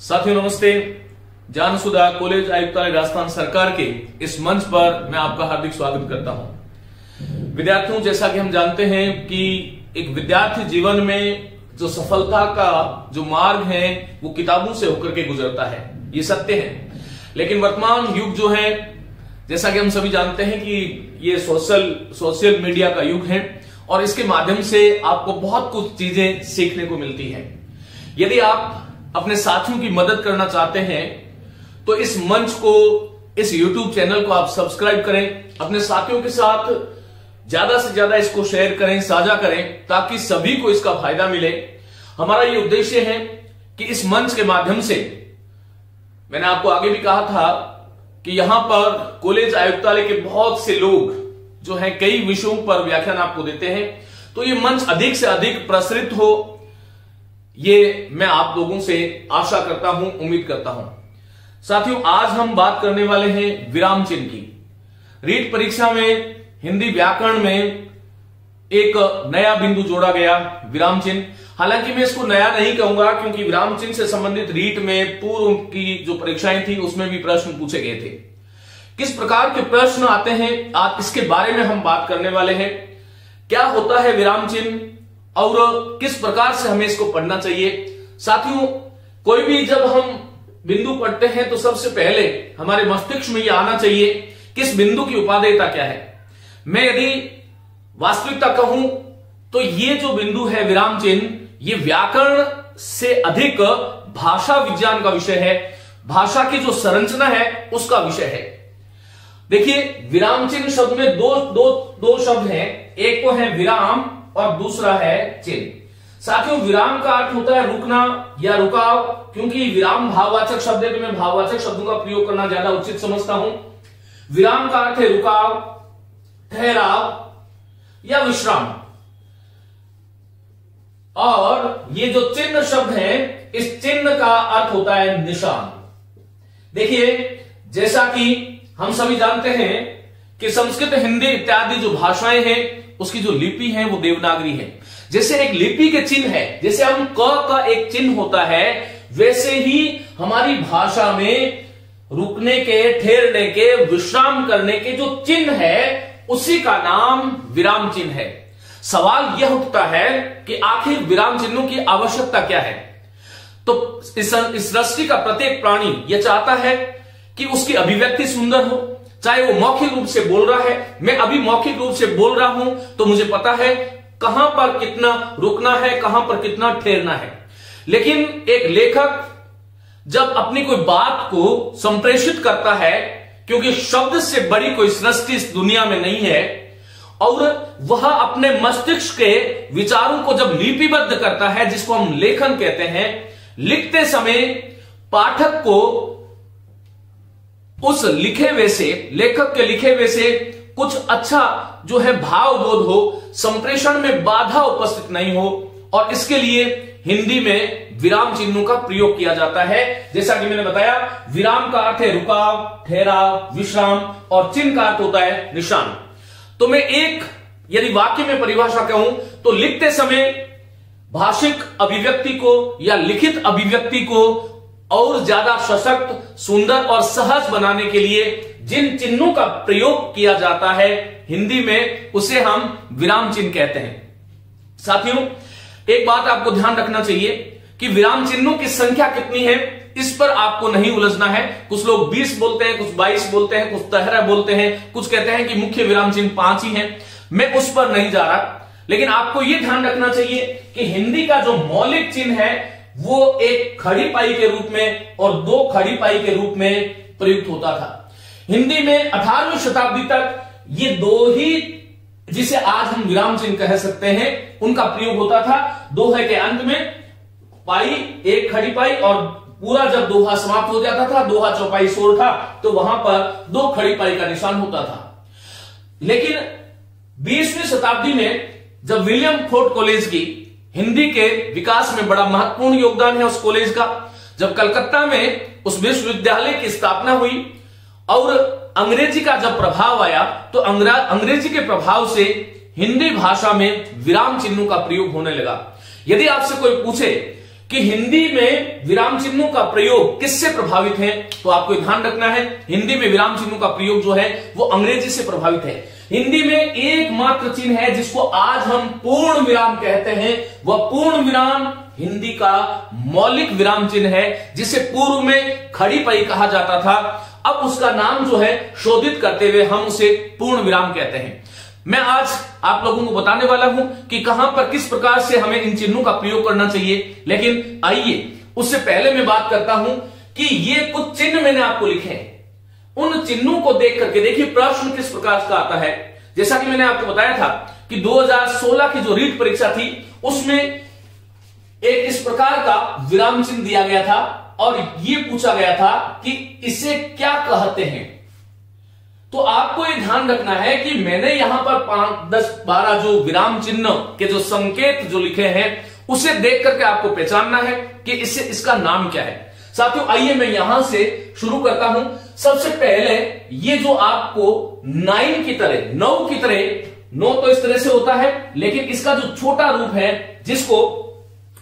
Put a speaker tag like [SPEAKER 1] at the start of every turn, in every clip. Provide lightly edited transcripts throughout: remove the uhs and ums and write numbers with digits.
[SPEAKER 1] साथियों नमस्ते। ज्ञानसुधा कॉलेज आयुक्तालय राजस्थान सरकार के इस मंच पर मैं आपका हार्दिक स्वागत करता हूं। विद्यार्थियों, जैसा कि हम जानते हैं कि एक विद्यार्थी जीवन में जो सफलता का जो मार्ग है वो किताबों से होकर के गुजरता है, ये सत्य है। लेकिन वर्तमान युग जो है, जैसा कि हम सभी जानते हैं कि ये सोशल मीडिया का युग है और इसके माध्यम से आपको बहुत कुछ चीजें सीखने को मिलती हैं। यदि आप अपने साथियों की मदद करना चाहते हैं तो इस मंच को, इस YouTube चैनल को आप सब्सक्राइब करें, अपने साथियों के साथ ज्यादा से ज्यादा इसको शेयर करें, साझा करें, ताकि सभी को इसका फायदा मिले। हमारा ये उद्देश्य है कि इस मंच के माध्यम से, मैंने आपको आगे भी कहा था कि यहां पर कॉलेज आयुक्तालय के बहुत से लोग जो हैं कई विषयों पर व्याख्यान आपको देते हैं, तो ये मंच अधिक से अधिक प्रसारित हो, ये मैं आप लोगों से आशा करता हूं, उम्मीद करता हूं। साथियों, आज हम बात करने वाले हैं विराम चिन्ह की। रीट परीक्षा में हिंदी व्याकरण में एक नया बिंदु जोड़ा गया, विराम चिन्ह। हालांकि मैं इसको नया नहीं कहूंगा, क्योंकि विराम चिन्ह से संबंधित रीट में पूर्व की जो परीक्षाएं थी उसमें भी प्रश्न पूछे गए थे। किस प्रकार के प्रश्न आते हैं, आज इसके बारे में हम बात करने वाले हैं। क्या होता है विराम चिन्ह और किस प्रकार से हमें इसको पढ़ना चाहिए। साथियों, कोई भी जब हम बिंदु पढ़ते हैं तो सबसे पहले हमारे मस्तिष्क में यह आना चाहिए कि इस बिंदु की उपादेयता क्या है। मैं यदि वास्तविकता कहूं तो ये जो बिंदु है विराम चिन्ह, ये व्याकरण से अधिक भाषा विज्ञान का विषय है, भाषा की जो संरचना है उसका विषय है। देखिए, विराम चिन्ह शब्द में दो शब्द हैं, एक को है विराम और दूसरा है चिन्ह। साथियों, विराम का अर्थ होता है रुकना या रुकाव, क्योंकि विराम भाववाचक शब्द है तो मैं भाववाचक शब्दों का प्रयोग करना ज्यादा उचित समझता हूं। विराम का अर्थ है रुकाव, ठहराव या विश्राम। और ये जो चिन्ह शब्द है, इस चिन्ह का अर्थ होता है निशान। देखिए, जैसा कि हम सभी जानते हैं कि संस्कृत, हिंदी इत्यादि जो भाषाएं हैं उसकी जो लिपि है वो देवनागरी है। जैसे एक लिपि के चिन्ह है, जैसे हम क का एक चिन्ह होता है, वैसे ही हमारी भाषा में रुकने के, ठहरने के, विश्राम करने के जो चिन्ह है उसी का नाम विराम चिन्ह है। सवाल यह उठता है कि आखिर विराम चिन्हों की आवश्यकता क्या है। तो इस सृष्टि का प्रत्येक प्राणी यह चाहता है कि उसकी अभिव्यक्ति सुंदर हो, चाहे वो मौखिक रूप से बोल रहा है। मैं अभी मौखिक रूप से बोल रहा हूं तो मुझे पता है कहां पर कितना रुकना है, कहां पर कितना ठहरना है। लेकिन एक लेखक जब अपनी कोई बात को संप्रेषित करता है, क्योंकि शब्द से बड़ी कोई सृष्टि इस दुनिया में नहीं है, और वह अपने मस्तिष्क के विचारों को जब लिपिबद्ध करता है, जिसको हम लेखन कहते हैं, लिखते समय पाठक को उस लिखे हुए से, लेखक के लिखे हुए से कुछ अच्छा जो है भाव बोध हो, संप्रेषण में बाधा उपस्थित नहीं हो, और इसके लिए हिंदी में विराम चिन्हों का प्रयोग किया जाता है। जैसा कि मैंने बताया, विराम का अर्थ है रुकाव, ठहराव, विश्राम, और चिन्ह का अर्थ होता है निशान। तो मैं एक यदि वाक्य में परिभाषा कहूं तो लिखते समय भाषिक अभिव्यक्ति को या लिखित अभिव्यक्ति को और ज्यादा सशक्त, सुंदर और सहज बनाने के लिए जिन चिन्हों का प्रयोग किया जाता है हिंदी में, उसे हम विराम चिन्ह कहते हैं। साथियों, एक बात आपको ध्यान रखना चाहिए कि विराम चिन्हों की संख्या कितनी है, इस पर आपको नहीं उलझना है। कुछ लोग 20 बोलते हैं, कुछ 22 बोलते हैं, कुछ 13 बोलते हैं, कुछ कहते हैं कि मुख्य विराम चिन्ह 5 ही हैं। मैं उस पर नहीं जा रहा, लेकिन आपको यह ध्यान रखना चाहिए कि हिंदी का जो मौलिक चिन्ह है वो एक खड़ी पाई के रूप में और 2 खड़ी पाई के रूप में प्रयुक्त होता था। हिंदी में 18वीं शताब्दी तक ये 2 ही, जिसे आज हम विराम चिन्ह कह सकते हैं, उनका प्रयोग होता था। दोहे के अंत में पाई, एक खड़ी पाई, और पूरा जब दोहा समाप्त हो जाता था, दोहा चौपाई शोर था, तो वहां पर 2 खड़ी पाई का निशान होता था। लेकिन 20वीं शताब्दी में जब विलियम फोर्ड कॉलेज की हिंदी के विकास में बड़ा महत्वपूर्ण योगदान है उस कॉलेज का, जब कलकत्ता में उस विश्वविद्यालय की स्थापना हुई और अंग्रेजी का जब प्रभाव आया, तो अंग्रेजी के प्रभाव से हिंदी भाषा में विराम चिन्हों का प्रयोग होने लगा। यदि आपसे कोई पूछे कि हिंदी में विराम चिन्हों का प्रयोग किससे प्रभावित है, तो आपको ध्यान रखना है हिंदी में विराम चिन्हों का प्रयोग जो है वो अंग्रेजी से प्रभावित है। हिंदी में एकमात्र चिन्ह है जिसको आज हम पूर्ण विराम कहते हैं, वह पूर्ण विराम हिंदी का मौलिक विराम चिन्ह है, जिसे पूर्व में खड़ी पई कहा जाता था। अब उसका नाम जो है शोधित करते हुए हम उसे पूर्ण विराम कहते हैं। मैं आज आप लोगों को बताने वाला हूं कि कहां पर किस प्रकार से हमें इन चिन्हों का प्रयोग करना चाहिए। लेकिन आइए उससे पहले मैं बात करता हूं कि ये कुछ चिन्ह मैंने आपको लिखे हैं, उन चिन्हों को देख करके देखिए प्रश्न किस प्रकार का आता है। जैसा कि मैंने आपको बताया था कि 2016 की जो रीट परीक्षा थी उसमें एक इस प्रकार का विराम चिन्ह दिया गया था और यह पूछा गया था कि इसे क्या कहते हैं। तो आपको यह ध्यान रखना है कि मैंने यहां पर 5, 10, 12 जो विराम चिन्ह के जो संकेत जो लिखे हैं उसे देख करके आपको पहचानना है कि इसका नाम क्या है। साथियों आइए मैं यहां से शुरू करता हूं। सबसे पहले ये जो आपको 9 की तरह 9 की तरह 9 तो इस तरह से होता है, लेकिन इसका जो छोटा रूप है जिसको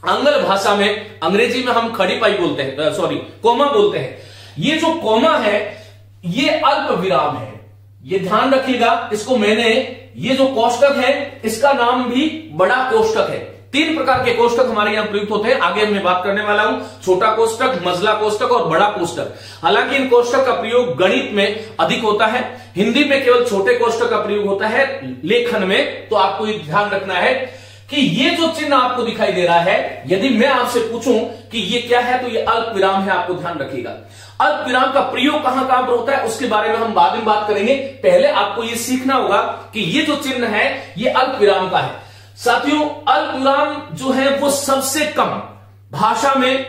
[SPEAKER 1] आंग्ल भाषा में अंग्रेजी में हम खड़ी पाई बोलते हैं, सॉरी कोमा बोलते हैं। ये जो कोमा है ये अल्प विराम है, ये ध्यान रखिएगा। इसको मैंने ये जो कोष्टक है इसका नाम भी बड़ा कोष्टक है। 3 प्रकार के कोष्टक हमारे यहां प्रयुक्त होते हैं, आगे मैं बात करने वाला हूं। छोटा कोष्टक, मझला कोष्टक और बड़ा कोष्टक। हालांकि इन कोष्टक का प्रयोग गणित में अधिक होता है, हिंदी में केवल छोटे कोष्टक का प्रयोग होता है लेखन में। तो आपको ये ध्यान रखना है कि ये जो चिन्ह आपको दिखाई दे रहा है, यदि मैं आपसे पूछूं कि ये क्या है तो ये अल्प विराम है। आपको ध्यान रखिएगा अल्प विराम का प्रयोग कहां कहां पर होता है उसके बारे में हम बाद में बात करेंगे। पहले आपको ये सीखना होगा कि ये जो चिन्ह है ये अल्प विराम का है। साथियों अल्प विराम जो है वो सबसे कम भाषा में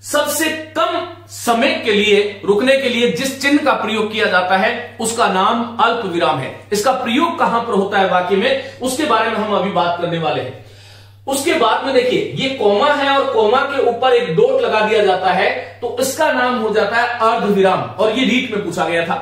[SPEAKER 1] सबसे कम समय के लिए रुकने के लिए जिस चिन्ह का प्रयोग किया जाता है उसका नाम अल्प विराम है। इसका प्रयोग कहां पर होता है वाक्य में उसके बारे में हम अभी बात करने वाले हैं। उसके बाद में देखिए ये कोमा है और कोमा के ऊपर एक डॉट लगा दिया जाता है तो इसका नाम हो जाता है अर्ध विराम, और ये रीट में पूछा गया था।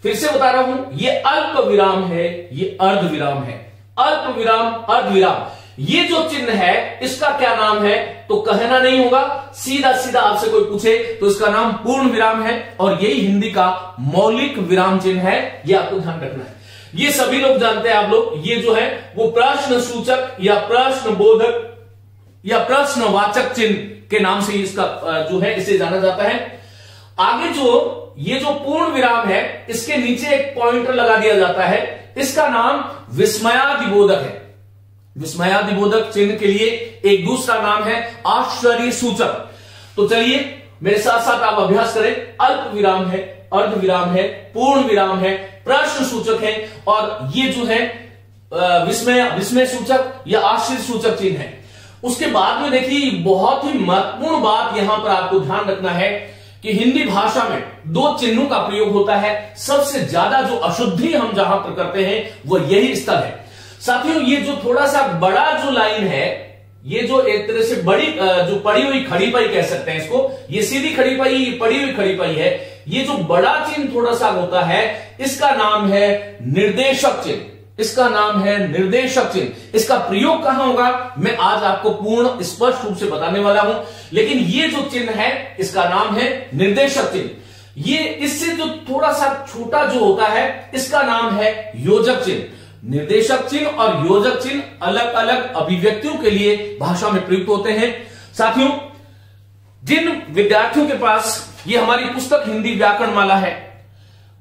[SPEAKER 1] फिर से बता रहा हूं ये अल्प विराम है, ये अर्ध विराम है। अल्प विराम, अर्ध विराम, ये जो चिन्ह है इसका क्या नाम है तो कहना नहीं होगा, सीधा सीधा आपसे कोई पूछे तो इसका नाम पूर्ण विराम है और यही हिंदी का मौलिक विराम चिन्ह है। ये आपको ध्यान रखना है। ये सभी लोग जानते हैं, आप लोग ये जो है वो प्रश्न सूचक या प्रश्न बोधक या प्रश्नवाचक चिन्ह के नाम से इसका जो है इसे जाना जाता है। आगे जो ये जो पूर्ण विराम है इसके नीचे एक पॉइंटर लगा दिया जाता है, इसका नाम विस्मयादिबोधक है। विस्मयादिबोधक चिन्ह के लिए एक दूसरा नाम है आश्चर्य सूचक। तो चलिए मेरे साथ साथ आप अभ्यास करें। अल्प विराम है, अर्ध विराम है, पूर्ण विराम है, प्रश्न सूचक है और ये जो है विस्मय सूचक या आश्चर्य सूचक चिन्ह है। उसके बाद में देखिए बहुत ही महत्वपूर्ण बात यहां पर आपको ध्यान रखना है कि हिंदी भाषा में 2 चिन्हों का प्रयोग होता है। सबसे ज्यादा जो अशुद्धि हम जहां पर करते हैं वो यही स्थल है। साथियों ये जो थोड़ा सा बड़ा जो लाइन है, ये जो एक तरह से बड़ी जो पड़ी हुई खड़ी पाई कह सकते हैं इसको, ये सीधी खड़ी पाई, ये पड़ी हुई खड़ी पाई है। ये जो बड़ा चिन्ह थोड़ा सा होता है इसका नाम है निर्देशक चिन्ह, इसका नाम है निर्देशक चिन्ह। इसका प्रयोग कहां होगा मैं आज आपको पूर्ण स्पष्ट रूप से बताने वाला हूं, लेकिन ये जो चिन्ह है इसका नाम है निर्देशक चिन्ह। ये इससे जो थोड़ा सा छोटा जो होता है इसका नाम है योजक चिन्ह। निर्देशक चिन्ह और योजक चिन्ह अलग अलग अभिव्यक्तियों के लिए भाषा में प्रयुक्त होते हैं। साथियों जिन विद्यार्थियों के पास ये हमारी पुस्तक हिंदी व्याकरण माला है,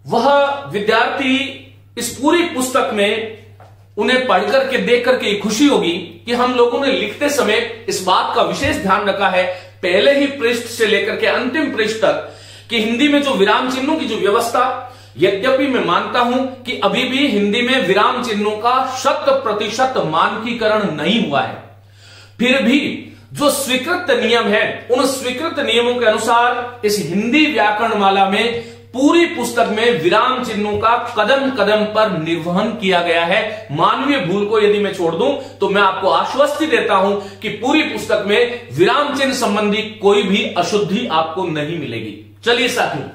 [SPEAKER 1] वह विद्यार्थी इस पूरी पुस्तक में उन्हें पढ़ करके देख करके ये खुशी होगी कि हम लोगों ने लिखते समय इस बात का विशेष ध्यान रखा है पहले ही पृष्ठ से लेकर के अंतिम पृष्ठ तक कि हिंदी में जो विराम चिन्हों की जो व्यवस्था, यद्यपि मैं मानता हूं कि अभी भी हिंदी में विराम चिन्हों का 100% मानकीकरण नहीं हुआ है, फिर भी जो स्वीकृत नियम है उन स्वीकृत नियमों के अनुसार इस हिंदी व्याकरण माला में पूरी पुस्तक में विराम चिन्हों का कदम कदम पर निर्वहन किया गया है। मानवीय भूल को यदि मैं छोड़ दूं तो मैं आपको आश्वस्ति देता हूं कि पूरी पुस्तक में विराम चिन्ह संबंधी कोई भी अशुद्धि आपको नहीं मिलेगी। चलिए साथियों,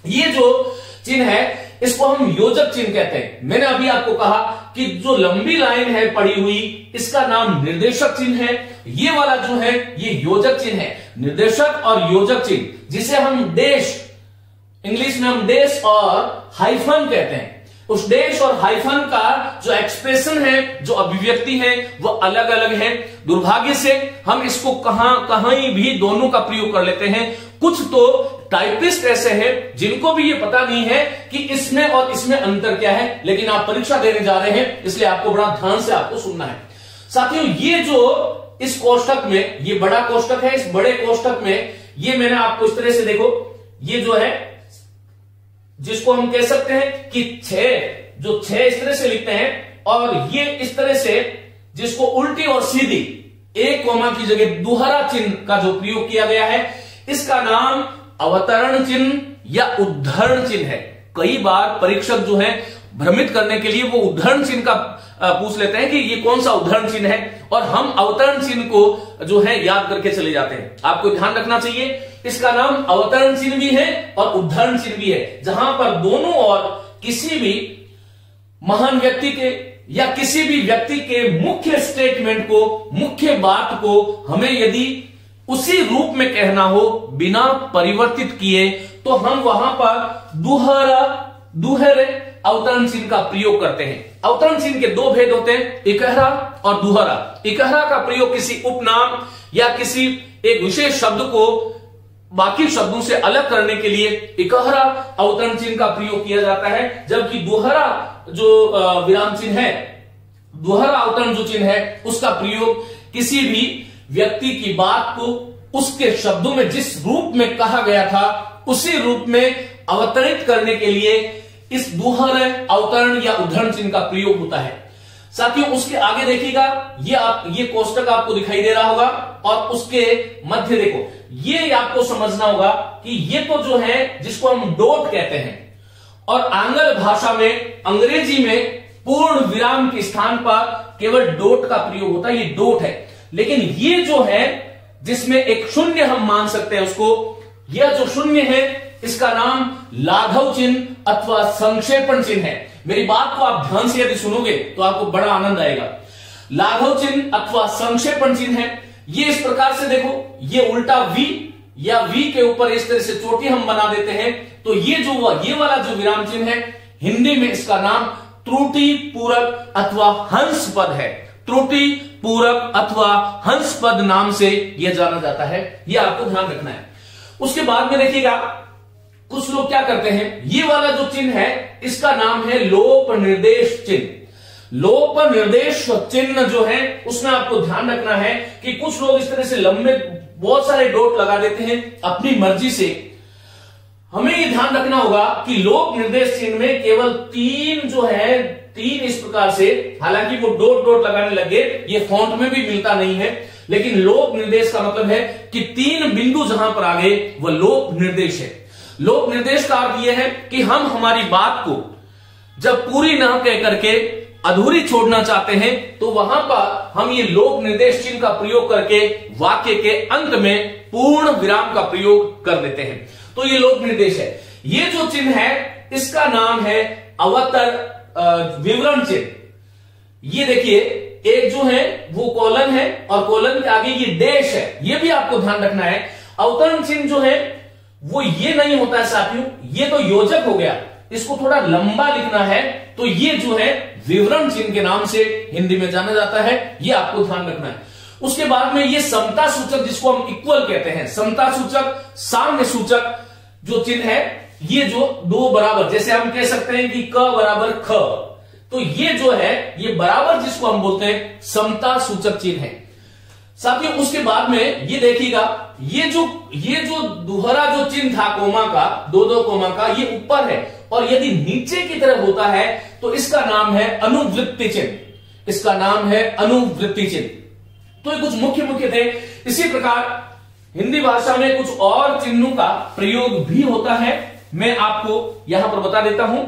[SPEAKER 1] ये जो चिन्ह है इसको हम योजक चिन्ह कहते हैं। मैंने अभी आपको कहा कि जो लंबी लाइन है पड़ी हुई, इसका नाम निर्देशक चिन्ह है। ये वाला जो है ये योजक चिन्ह है। निर्देशक और योजक चिन्ह, जिसे हम डैश, इंग्लिश में हम डैश और हाइफन कहते हैं, उस डैश और हाइफन का जो एक्सप्रेशन है, जो अभिव्यक्ति है, वो अलग अलग है। दुर्भाग्य से हम इसको कहीं भी दोनों का प्रयोग कर लेते हैं। कुछ तो टाइपिस्ट ऐसे हैं जिनको भी ये पता नहीं है कि इसमें और इसमें अंतर क्या है, लेकिन आप परीक्षा देने जा रहे हैं, इसलिए आपको बड़ा ध्यान से आपको सुनना है। साथियों, ये जो इस कोष्टक में, ये बड़ा कोष्टक है, इस बड़े कोष्टक में ये मैंने आपको इस तरह से, देखो ये जो है, जिसको हम कह सकते हैं कि 6 इस तरह से लिखते हैं, और ये इस तरह से जिसको उल्टी और सीधी एक कोमा की जगह दोहरा चिन्ह का जो प्रयोग किया गया है, इसका नाम अवतरण चिन्ह या उद्धरण चिन्ह है। कई बार परीक्षक जो है भ्रमित करने के लिए वो उद्धरण चिन्ह का पूछ लेते हैं कि ये कौन सा उद्धरण चिन्ह है, और हम अवतरण चिन्ह को जो है याद करके चले जाते हैं। आपको ध्यान रखना चाहिए, इसका नाम अवतरण चिन्ह भी है और उद्धरण चिन्ह भी है, जहां पर दोनों और किसी भी महान व्यक्ति के या किसी भी व्यक्ति के मुख्य स्टेटमेंट को, मुख्य बात को हमें यदि उसी रूप में कहना हो बिना परिवर्तित किए, तो हम वहां पर दोहरे अवतरण चिन्ह का प्रयोग करते हैं। अवतरण चिन्ह के दो भेद होते हैं, इकहरा और दोहरा। इकहरा का प्रयोग किसी उपनाम या किसी एक विशेष शब्द को बाकी शब्दों से अलग करने के लिए इकहरा अवतरण चिन्ह का प्रयोग किया जाता है, जबकि दोहरा जो विराम चिन्ह है, दोहरा अवतरण जो चिन्ह है, उसका प्रयोग किसी भी व्यक्ति की बात को उसके शब्दों में जिस रूप में कहा गया था उसी रूप में अवतरित करने के लिए इस दोहरे अवतरण या उद्धरण चिन्ह का प्रयोग होता है। साथियों, उसके आगे देखिएगा, ये कोष्टक आपको दिखाई दे रहा होगा, और उसके मध्य देखो, ये आपको समझना होगा कि ये तो जो है जिसको हम डॉट कहते हैं, और आंग्ल भाषा में, अंग्रेजी में पूर्ण विराम के स्थान पर केवल डॉट का प्रयोग होता है, ये डॉट है। लेकिन ये जो है जिसमें एक शून्य हम मान सकते हैं उसको, यह जो शून्य है इसका नाम लाघव चिन्ह अथवा संक्षेपण चिन्ह है। मेरी बात को आप ध्यान से यदि सुनोगे तो आपको बड़ा आनंद आएगा। लाघव चिन्ह अथवा संक्षेपण चिन्ह है, ये इस प्रकार से देखो, ये उल्टा वी या वी के ऊपर इस तरह से चोटी हम बना देते हैं, तो ये वाला जो विराम चिन्ह है, हिंदी में इसका नाम त्रुटि पूरक अथवा हंस पद है। त्रुटि पूरक अथवा हंस पद नाम से यह जाना जाता है, यह आपको ध्यान रखना है। उसके बाद में देखिएगा, कुछ लोग क्या करते हैं, ये वाला जो चिन्ह है इसका नाम है लोप निर्देश चिन्ह। लोप निर्देश चिन्ह जो है उसमें आपको ध्यान रखना है कि कुछ लोग इस तरह से लंबे बहुत सारे डॉट लगा देते हैं अपनी मर्जी से। हमें ये ध्यान रखना होगा कि लोप निर्देश चिन्ह में केवल 3 जो है, 3 इस प्रकार से, हालांकि वो डॉट लगाने लगे, ये फॉन्ट में भी मिलता नहीं है, लेकिन लोप निर्देश का मतलब है कि 3 बिंदु जहां पर आ गए वह लोप निर्देश है। लोप निर्देश का अर्थ यह है कि हम हमारी बात को जब पूरी ना कह करके अधूरी छोड़ना चाहते हैं, तो वहां पर हम ये लोप निर्देश चिन्ह का प्रयोग करके वाक्य के अंत में पूर्ण विराम का प्रयोग कर देते हैं, तो ये लोप निर्देश है। ये जो चिन्ह है इसका नाम है विवरण चिन्ह। ये देखिए, एक जो है वो कॉलन है और कॉलन के आगे ये डैश है, ये भी आपको ध्यान रखना है। अवतरण चिन्ह जो है वो ये नहीं होता है साथियों, ये तो योजक हो गया, इसको थोड़ा लंबा लिखना है, तो ये जो है विवरण चिन्ह के नाम से हिंदी में जाना जाता है, ये आपको ध्यान रखना है। उसके बाद में ये समता सूचक, जिसको हम इक्वल कहते हैं, समता सूचक, साम्य सूचक जो चिन्ह है, ये जो दो बराबर, जैसे हम कह सकते हैं कि क बराबर ख, तो ये जो है ये बराबर जिसको हम बोलते हैं समता सूचक चिन्ह है। साथियों, उसके बाद में ये देखिएगा, ये जो दोहरा जो चिन्ह था कोमा का, 2-2 कोमा का, ये ऊपर है, और यदि नीचे की तरफ होता है तो इसका नाम है अनुवृत्ति चिन्ह। इसका नाम है अनुवृत्ति चिन्ह। तो ये कुछ मुख्य थे। इसी प्रकार हिंदी भाषा में कुछ और चिन्हों का प्रयोग भी होता है, मैं आपको यहां पर बता देता हूं।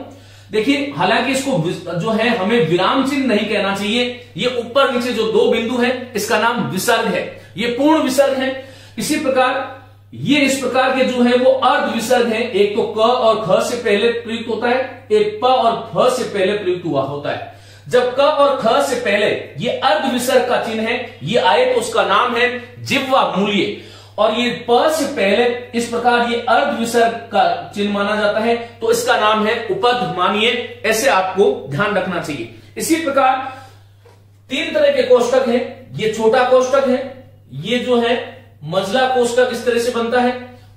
[SPEAKER 1] देखिए, हालांकि इसको जो है हमें विराम चिन्ह नहीं कहना चाहिए, ये ऊपर नीचे जो 2 बिंदु है इसका नाम विसर्ग है, ये पूर्ण विसर्ग है। इसी प्रकार ये इस प्रकार के जो है वो अर्ध विसर्ग है, एक तो क और ख से पहले प्रयुक्त होता है, एक प और फ से पहले प्रयुक्त हुआ होता है। जब क और ख से पहले ये अर्ध विसर्ग का चिन्ह है, ये आए तो उसका नाम है जिह्वा मूल्य, और ये प से पहले इस प्रकार ये अर्ध विसर्ग का चिन्ह माना जाता है तो इसका नाम है उपध मानिए। ऐसे आपको ध्यान रखना चाहिए। इसी प्रकार 3 तरह के कोष्टक हैं। ये छोटा कोष्टक है, ये जो है मझला कोष्टक इस तरह से बनता है,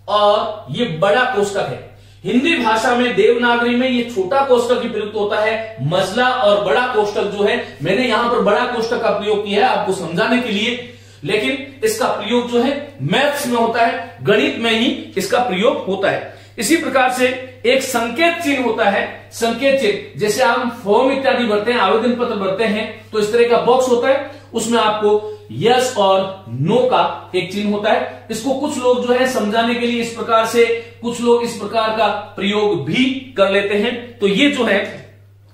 [SPEAKER 1] और ये बड़ा कोष्टक है। हिंदी भाषा में देवनागरी में ये छोटा कोष्टक ही प्रयुक्त होता है। मझला और बड़ा कोष्टक जो है, मैंने यहां पर बड़ा कोष्टक का प्रयोग किया है आपको समझाने के लिए, लेकिन इसका प्रयोग जो है मैथ्स में होता है, गणित में ही इसका प्रयोग होता है। इसी प्रकार से एक संकेत चिन्ह होता है। संकेत चिन्ह जैसे हम फॉर्म इत्यादि भरते हैं, आवेदन पत्र भरते हैं, तो इस तरह का बॉक्स होता है, उसमें आपको यस और नो का एक चिन्ह होता है। इसको कुछ लोग जो है समझाने के लिए इस प्रकार से, कुछ लोग इस प्रकार का प्रयोग भी कर लेते हैं। तो ये जो है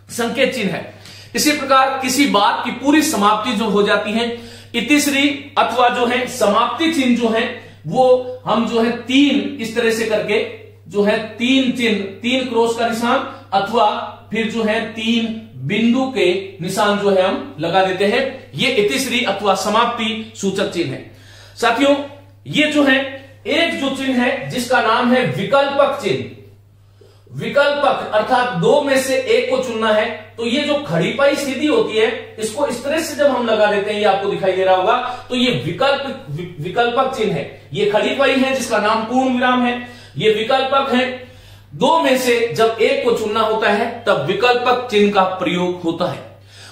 [SPEAKER 1] संकेत चिन्ह है। इसी प्रकार किसी बात की पूरी समाप्ति जो हो जाती है, इतिश्री अथवा जो है समाप्ति चिन्ह जो है, वो हम जो है 3 इस तरह से करके जो है 3 चिन्ह, 3 क्रॉस का निशान अथवा फिर जो है 3 बिंदु के निशान जो है हम लगा देते हैं। ये इतिश्री अथवा समाप्ति सूचक चिन्ह है। साथियों, ये जो है एक जो चिन्ह है जिसका नाम है विकल्पक चिन्ह। विकल्पक अर्थात 2 में से एक को चुनना है। तो ये जो खड़ी पाई सीधी होती है, इसको इस तरह से जब हम लगा देते हैं, ये आपको दिखाई दे रहा होगा, तो ये विकल्पक चिन्ह है। ये खड़ी पाई है जिसका नाम पूर्ण विराम है, ये विकल्पक है। 2 में से जब एक को चुनना होता है तब विकल्पक चिन्ह का प्रयोग होता है।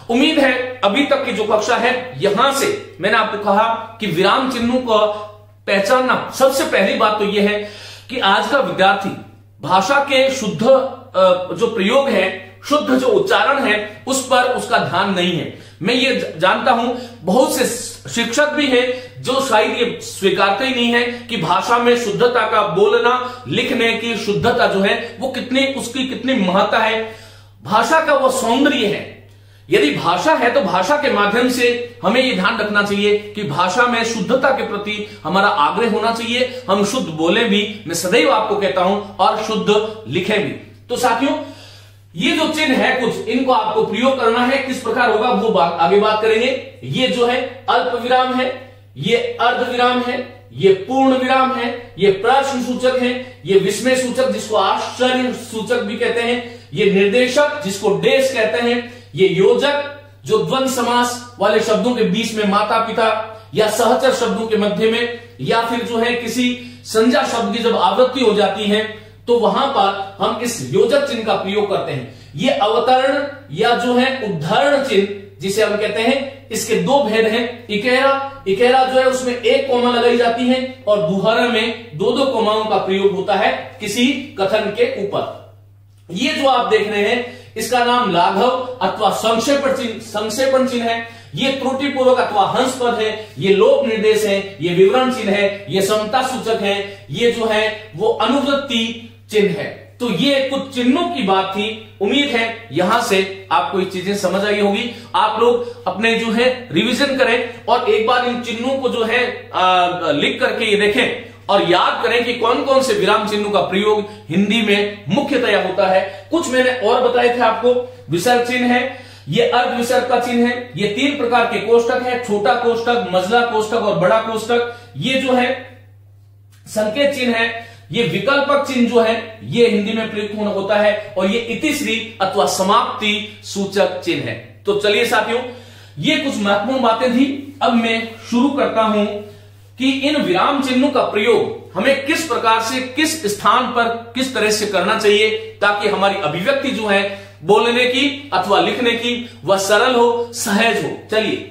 [SPEAKER 1] उम्मीद है अभी तक की जो कक्षा है, यहां से मैंने आपको कहा कि विराम चिन्हों को पहचानना। सबसे पहली बात तो यह है कि आज का विद्यार्थी भाषा के शुद्ध जो प्रयोग है, शुद्ध जो उच्चारण है, उस पर उसका ध्यान नहीं है। मैं ये जानता हूं बहुत से शिक्षक भी हैं जो शायद ये स्वीकारते ही नहीं है कि भाषा में शुद्धता का, बोलना लिखने की शुद्धता जो है वो कितनी, उसकी कितनी महत्ता है। भाषा का वो सौंदर्य है। यदि भाषा है तो भाषा के माध्यम से हमें ये ध्यान रखना चाहिए कि भाषा में शुद्धता के प्रति हमारा आग्रह होना चाहिए। हम शुद्ध बोले भी, मैं सदैव आपको कहता हूं, और शुद्ध लिखें भी। तो साथियों, ये जो चिन्ह है कुछ, इनको आपको प्रयोग करना है। किस प्रकार होगा वो आगे बात करेंगे। ये जो है अल्प विराम है, ये अर्ध विराम है, ये पूर्ण विराम है, ये प्रश्न सूचक है, ये विस्मय सूचक जिसको आश्चर्य सूचक भी कहते हैं, ये निर्देशक जिसको डेश कहते हैं, ये योजक जो द्वंद्व समास वाले शब्दों के बीच में माता पिता या सहचर शब्दों के मध्य में, या फिर जो है किसी संज्ञा शब्द की जब आवृत्ति हो जाती है तो वहां पर हम इस योजक चिन्ह का प्रयोग करते हैं। ये अवतरण या जो है उद्धरण चिन्ह जिसे हम कहते हैं, इसके 2 भेद हैं। इकेरा जो है उसमें 1 कोमा लगाई जाती है, और दुहरा में 2-2 कोमाओं का प्रयोग होता है किसी कथन के ऊपर। ये जो आप देख रहे हैं इसका नाम लाघव अथवा संक्षेपण चिन्ह है। ये त्रुटिपूर्वक अथवा हंस पद है, ये लोप निर्देश है, ये विवरण चिन्ह है, ये समता सूचक है, ये जो है वो अनुवृत्ति चिन्ह है। तो ये कुछ चिन्हों की बात थी। उम्मीद है यहां से आपको ये चीजें समझ आई होगी। आप लोग अपने जो है रिवीजन करें और एक बार इन चिन्हों को जो है लिख करके ये देखें और याद करें कि कौन कौन से विराम चिन्हों का प्रयोग हिंदी में मुख्यतया होता है। कुछ मैंने और बताए थे आपको। विसर्ग चिन्ह है, ये अर्ध विसर्ग का चिन्ह है, ये 3 प्रकार के कोष्टक है, छोटा कोष्टक, मझला कोष्टक और बड़ा कोष्टक। ये जो है संकेत चिन्ह है, ये विकल्पक चिन्ह जो है ये हिंदी में प्रयुक्त होता है, और ये इतिश्री अथवा समाप्ति सूचक चिन्ह है। तो चलिए साथियों, ये कुछ महत्वपूर्ण बातें थी। अब मैं शुरू करता हूं कि इन विराम चिन्हों का प्रयोग हमें किस प्रकार से, किस स्थान पर, किस तरह से करना चाहिए ताकि हमारी अभिव्यक्ति जो है बोलने की अथवा लिखने की वह सरल हो, सहज हो। चलिए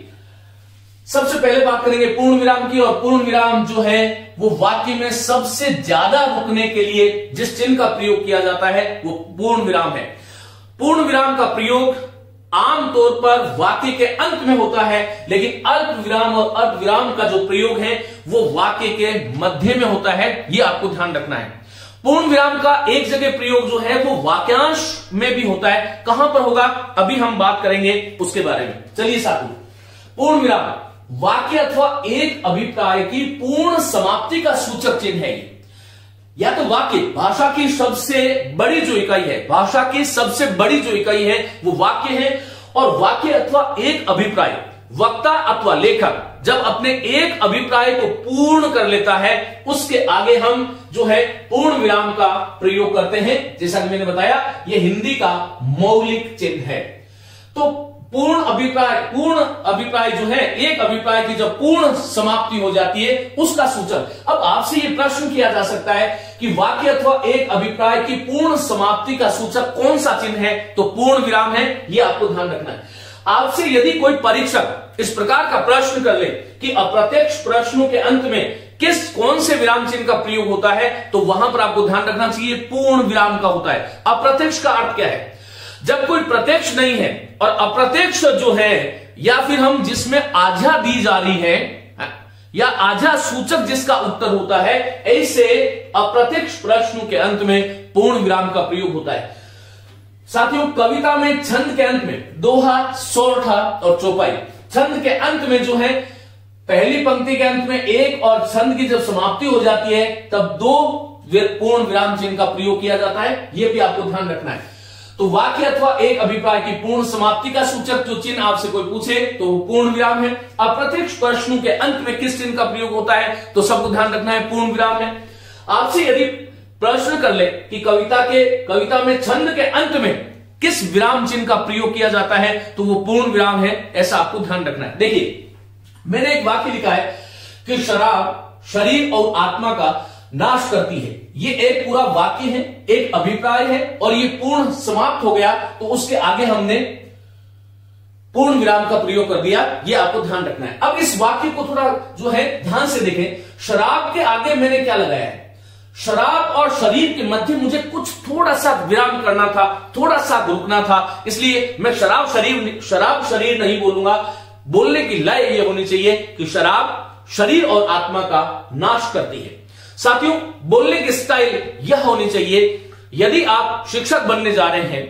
[SPEAKER 1] सबसे पहले बात करेंगे पूर्ण विराम की, और पूर्ण विराम जो है वो वाक्य में सबसे ज्यादा रुकने के लिए जिस चिन्ह का प्रयोग किया जाता है वो पूर्ण विराम है। पूर्ण विराम का प्रयोग आमतौर पर वाक्य के अंत में होता है, लेकिन अल्प विराम और अर्ध विराम का जो प्रयोग है वो वाक्य के मध्य में होता है। ये आपको ध्यान रखना है। पूर्ण विराम का एक जगह प्रयोग जो है वो वाक्यांश में भी होता है। कहां पर होगा अभी हम बात करेंगे उसके बारे में। चलिए साथियों, पूर्ण विराम वाक्य अथवा एक अभिप्राय की पूर्ण समाप्ति का सूचक चिन्ह है। या तो वाक्य, भाषा की सबसे बड़ी जो इकाई है, भाषा की सबसे बड़ी जो इकाई है वो वाक्य है, और वाक्य अथवा एक अभिप्राय, वक्ता अथवा लेखक जब अपने एक अभिप्राय को पूर्ण कर लेता है, उसके आगे हम जो है पूर्ण विराम का प्रयोग करते हैं। जैसा कि मैंने बताया, यह हिंदी का मौलिक चिन्ह है। तो पूर्ण अभिप्राय जो है, एक अभिप्राय की जब पूर्ण समाप्ति हो जाती है, उसका सूचक। अब आपसे यह प्रश्न किया जा सकता है कि वाक्य अथवा एक अभिप्राय की पूर्ण समाप्ति का सूचक कौन सा चिन्ह है? तो पूर्ण विराम है, यह आपको ध्यान रखना है। आपसे यदि कोई परीक्षक इस प्रकार का प्रश्न कर ले कि अप्रत्यक्ष प्रश्नों के अंत में कौन से विराम चिन्ह का प्रयोग होता है, तो वहां पर आपको ध्यान रखना चाहिए पूर्ण विराम का होता है। अप्रत्यक्ष का अर्थ क्या है? जब कोई प्रत्यक्ष नहीं है और अप्रत्यक्ष जो है, या फिर हम जिसमें आज्ञा दी जा रही है या आज्ञा सूचक जिसका उत्तर होता है, ऐसे अप्रत्यक्ष प्रश्नों के अंत में पूर्ण विराम का प्रयोग होता है। साथियों, कविता में छंद के अंत में दोहा, सोरठा और चौपाई, छंद के अंत में जो है पहली पंक्ति के अंत में एक और छंद की जब समाप्ति हो जाती है, तब दो पूर्ण विराम चिन्ह का प्रयोग किया जाता है। यह भी आपको ध्यान रखना है। तो वाक्य अथवा एक अभिप्राय की पूर्ण समाप्ति का सूचक जो चिन्ह आपसे कोई पूछे तो पूर्ण विराम है। अप्रत्यक्ष प्रश्नों के अंत में किस चिन्ह का प्रयोग होता है, तो सबको ध्यान रखना है पूर्ण विराम है। आपसे यदि प्रश्न कर ले कि कविता में छंद के अंत में किस विराम चिन्ह का प्रयोग किया जाता है, तो वो पूर्ण विराम है, ऐसा आपको ध्यान रखना है। देखिए, मैंने एक वाक्य लिखा है कि शराब शरीर और आत्मा का नाश करती है। ये एक पूरा वाक्य है, एक अभिप्राय है, और ये पूर्ण समाप्त हो गया, तो उसके आगे हमने पूर्ण विराम का प्रयोग कर दिया। ये आपको ध्यान रखना है। अब इस वाक्य को थोड़ा जो है ध्यान से देखें। शराब के आगे मैंने क्या लगाया है? शराब और शरीर के मध्य मुझे कुछ थोड़ा सा विराम करना था, थोड़ा सा रुकना था, इसलिए मैं शराब शरीर नहीं बोलूंगा। बोलने की लय यह होनी चाहिए कि शराब शरीर और आत्मा का नाश करती है। साथियों, बोलने की स्टाइल यह होनी चाहिए, यदि आप शिक्षक बनने जा रहे हैं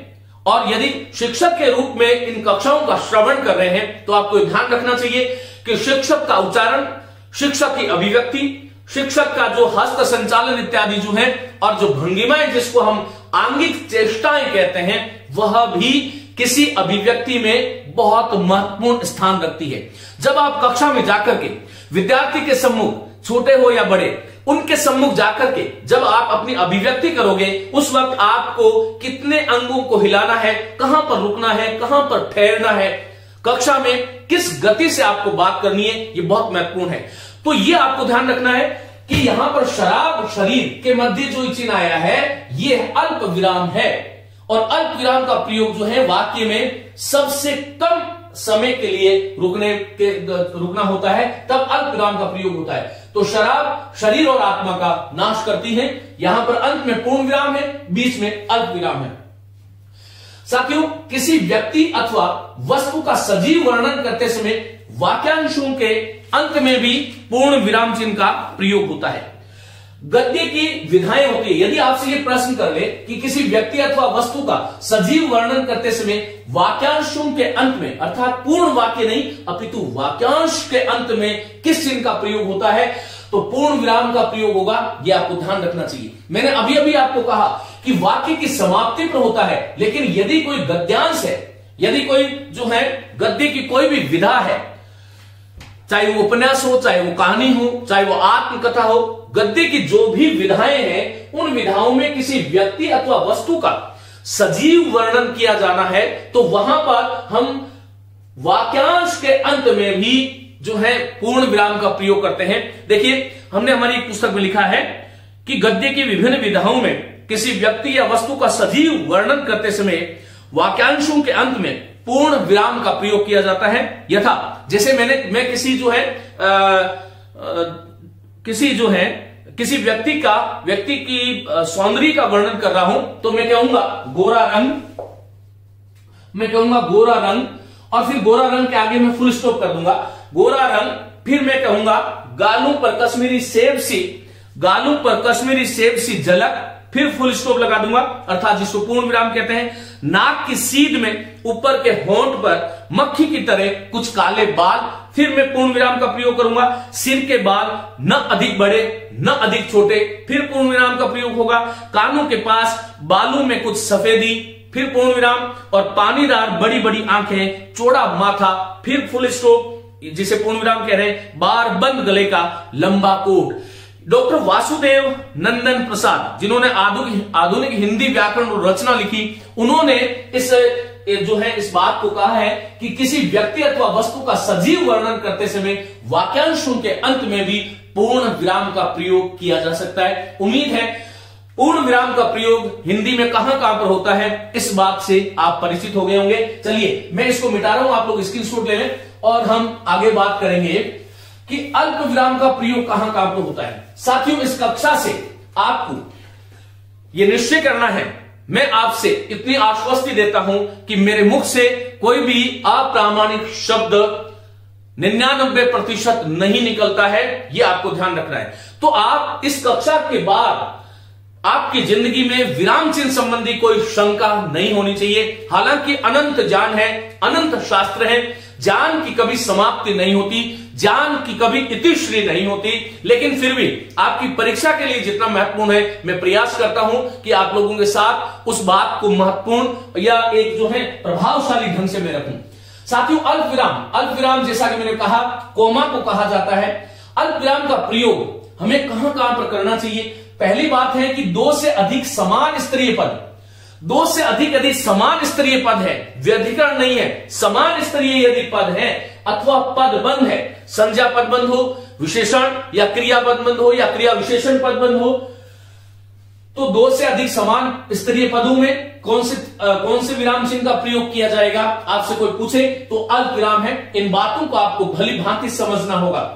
[SPEAKER 1] और यदि शिक्षक के रूप में इन कक्षाओं का श्रवण कर रहे हैं, तो आपको ध्यान रखना चाहिए कि शिक्षक का उच्चारण, शिक्षक की अभिव्यक्ति, शिक्षक का जो हस्त संचालन इत्यादि जो है, और जो भंगिमाएं जिसको हम आंगिक चेष्टाएं कहते हैं, वह भी किसी अभिव्यक्ति में बहुत महत्वपूर्ण स्थान रखती है। जब आप कक्षा में जाकर के विद्यार्थी के सम्मुख, छोटे हो या बड़े, उनके सम्मुख जाकर के जब आप अपनी अभिव्यक्ति करोगे, उस वक्त आपको कितने अंगों को हिलाना है, कहां पर रुकना है, कहां पर ठहरना है, कक्षा में किस गति से आपको बात करनी है, यह बहुत महत्वपूर्ण है। तो यह आपको ध्यान रखना है कि यहां पर शराब शरीर के मध्य जो चिन्ह आया है, यह अल्प विराम है, और अल्प विराम का प्रयोग जो है वाक्य में सबसे कम समय के लिए रुकना होता है, तब अल्प विराम का प्रयोग होता है। तो शराब शरीर और आत्मा का नाश करती है, यहां पर अंत में पूर्ण विराम है, बीच में अल्प विराम है। साथियों, किसी व्यक्ति अथवा वस्तु का सजीव वर्णन करते समय वाक्यांशों के अंत में भी पूर्ण विराम चिन्ह का प्रयोग होता है। गद्य की विधाएं होती है। यदि आपसे ये प्रश्न कर ले कि किसी व्यक्ति अथवा वस्तु का सजीव वर्णन करते समय वाक्यांशों के अंत में, अर्थात पूर्ण वाक्य नहीं अपितु वाक्यांश के अंत में किस चिन्ह का प्रयोग होता है, तो पूर्ण विराम का प्रयोग होगा। यह आपको ध्यान रखना चाहिए। मैंने अभी अभी आपको कहा कि वाक्य की समाप्ति पर होता है, लेकिन यदि कोई गद्यांश है, यदि कोई जो है गद्य की कोई भी विधा है, चाहे वो उपन्यास हो, चाहे वो कहानी हो, चाहे वो आत्मकथा हो, गद्य की जो भी विधाएं हैं, उन विधाओं में किसी व्यक्ति अथवा वस्तु का सजीव वर्णन किया जाना है, तो वहां पर हम वाक्यांश के अंत में भी जो है पूर्ण विराम का प्रयोग करते हैं। देखिए, हमने हमारी एक पुस्तक में लिखा है कि गद्य की विभिन्न विधाओं में किसी व्यक्ति या वस्तु का सजीव वर्णन करते समय वाक्यांशों के अंत में पूर्ण विराम का प्रयोग किया जाता है। यथा जैसे मैं किसी व्यक्ति की सौंदर्य का वर्णन कर रहा हूं, तो मैं कहूंगा गोरा रंग, और फिर गोरा रंग के आगे मैं फुल स्टॉप कर दूंगा, गोरा रंग। फिर मैं कहूंगा गालों पर कश्मीरी सेब सी झलक, फिर फुल स्टॉप लगा दूंगा, अर्थात जिसको पूर्ण विराम कहते हैं। नाक की सीध में ऊपर के होंठ पर मक्खी की तरह कुछ काले बाल, फिर मैं पूर्ण विराम का प्रयोग करूंगा। सिर के बाल न अधिक बड़े न अधिक छोटे, फिर पूर्ण विराम का प्रयोग होगा। कानों के पास बालों में कुछ सफेदी, फिर पूर्ण विराम, और पानीदार बड़ी बड़ी आंखें, चौड़ा माथा, फिर फुल स्टॉप जिसे पूर्ण विराम कह रहे हैं, बार बंद गले का लंबा कोट। डॉक्टर वासुदेव नंदन प्रसाद, जिन्होंने आधुनिक हिंदी व्याकरण और रचना लिखी, उन्होंने इस बात को कहा है कि किसी व्यक्ति अथवा वस्तु का सजीव वर्णन करते समय वाक्यांशों के अंत में भी पूर्ण विराम का प्रयोग किया जा सकता है। उम्मीद है पूर्ण विराम का प्रयोग हिंदी में कहां कहां पर होता है, इस बात से आप परिचित हो गए होंगे। चलिए मैं इसको मिटा रहा हूं, आप लोग स्क्रीनशॉट ले लें और हम आगे बात करेंगे कि अल्प विराम का प्रयोग कहां कहां पर होता है। साथियों, इस कक्षा से आपको यह निश्चय करना है, मैं आपसे इतनी आश्वस्ति देता हूं कि मेरे मुख से कोई भी अप्रामाणिक शब्द 99% नहीं निकलता है, यह आपको ध्यान रखना है। तो आप इस कक्षा के बाद आपकी जिंदगी में विराम चिन्ह संबंधी कोई शंका नहीं होनी चाहिए। हालांकि अनंत ज्ञान है, अनंत शास्त्र है, ज्ञान की कभी समाप्ति नहीं होती, ज्ञान की कभी इतिश्री नहीं होती, लेकिन फिर भी आपकी परीक्षा के लिए जितना महत्वपूर्ण है, मैं प्रयास करता हूं कि आप लोगों के साथ उस बात को महत्वपूर्ण या एक प्रभावशाली ढंग से मैं रखूं। साथियों, अल्प विराम जैसा कि मैंने कहा, कोमा को कहा जाता है। अल्प विराम का प्रयोग हमें कहां कहां पर करना चाहिए। पहली बात है कि दो से अधिक समान स्तरीय पद, दो से अधिक समान स्तरीय पद है, व्यधिकरण नहीं है, समान स्तरीय यदि पद है अथवा पदबंध है, संज्ञा पदबंध हो, विशेषण या क्रिया पदबंध हो या क्रिया विशेषण पदबंध हो, तो दो से अधिक समान स्तरीय पदों में कौन से विराम चिन्ह का प्रयोग किया जाएगा, आपसे कोई पूछे तो अल्प विराम है। इन बातों को आपको भली भांति समझना होगा।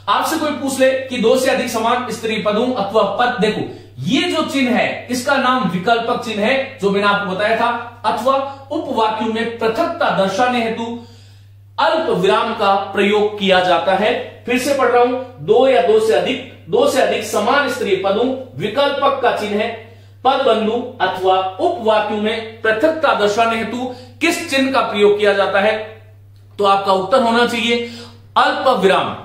[SPEAKER 1] आपसे कोई पूछ ले कि दो से अधिक समान स्तरीय पदों अथवा पद, देखो ये जो चिन्ह है इसका नाम विकल्पक चिन्ह है, जो मैंने आपको बताया था, अथवा उपवाक्यों में पृथकता दर्शाने हेतु अल्प विराम का प्रयोग किया जाता है। फिर से पढ़ रहा हूं, दो से अधिक समान स्तरीय पदों, विकल्पक का चिन्ह है, पद बंधु अथवा उपवाक्यों में पृथकता दर्शाने हेतु किस चिन्ह का प्रयोग किया जाता है, तो आपका उत्तर होना चाहिए अल्प विराम।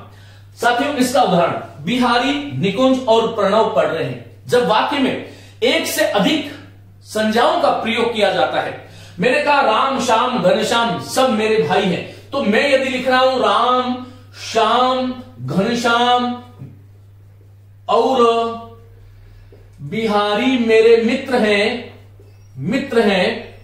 [SPEAKER 1] साथियों, इसका उदाहरण बिहारी, निकुंज और प्रणव पढ़ रहे हैं। जब वाक्य में एक से अधिक संज्ञाओं का प्रयोग किया जाता है, मैंने कहा राम, श्याम, घनश्याम सब मेरे भाई हैं, तो मैं यदि लिख रहा हूं राम, श्याम, घनश्याम और बिहारी मेरे मित्र हैं,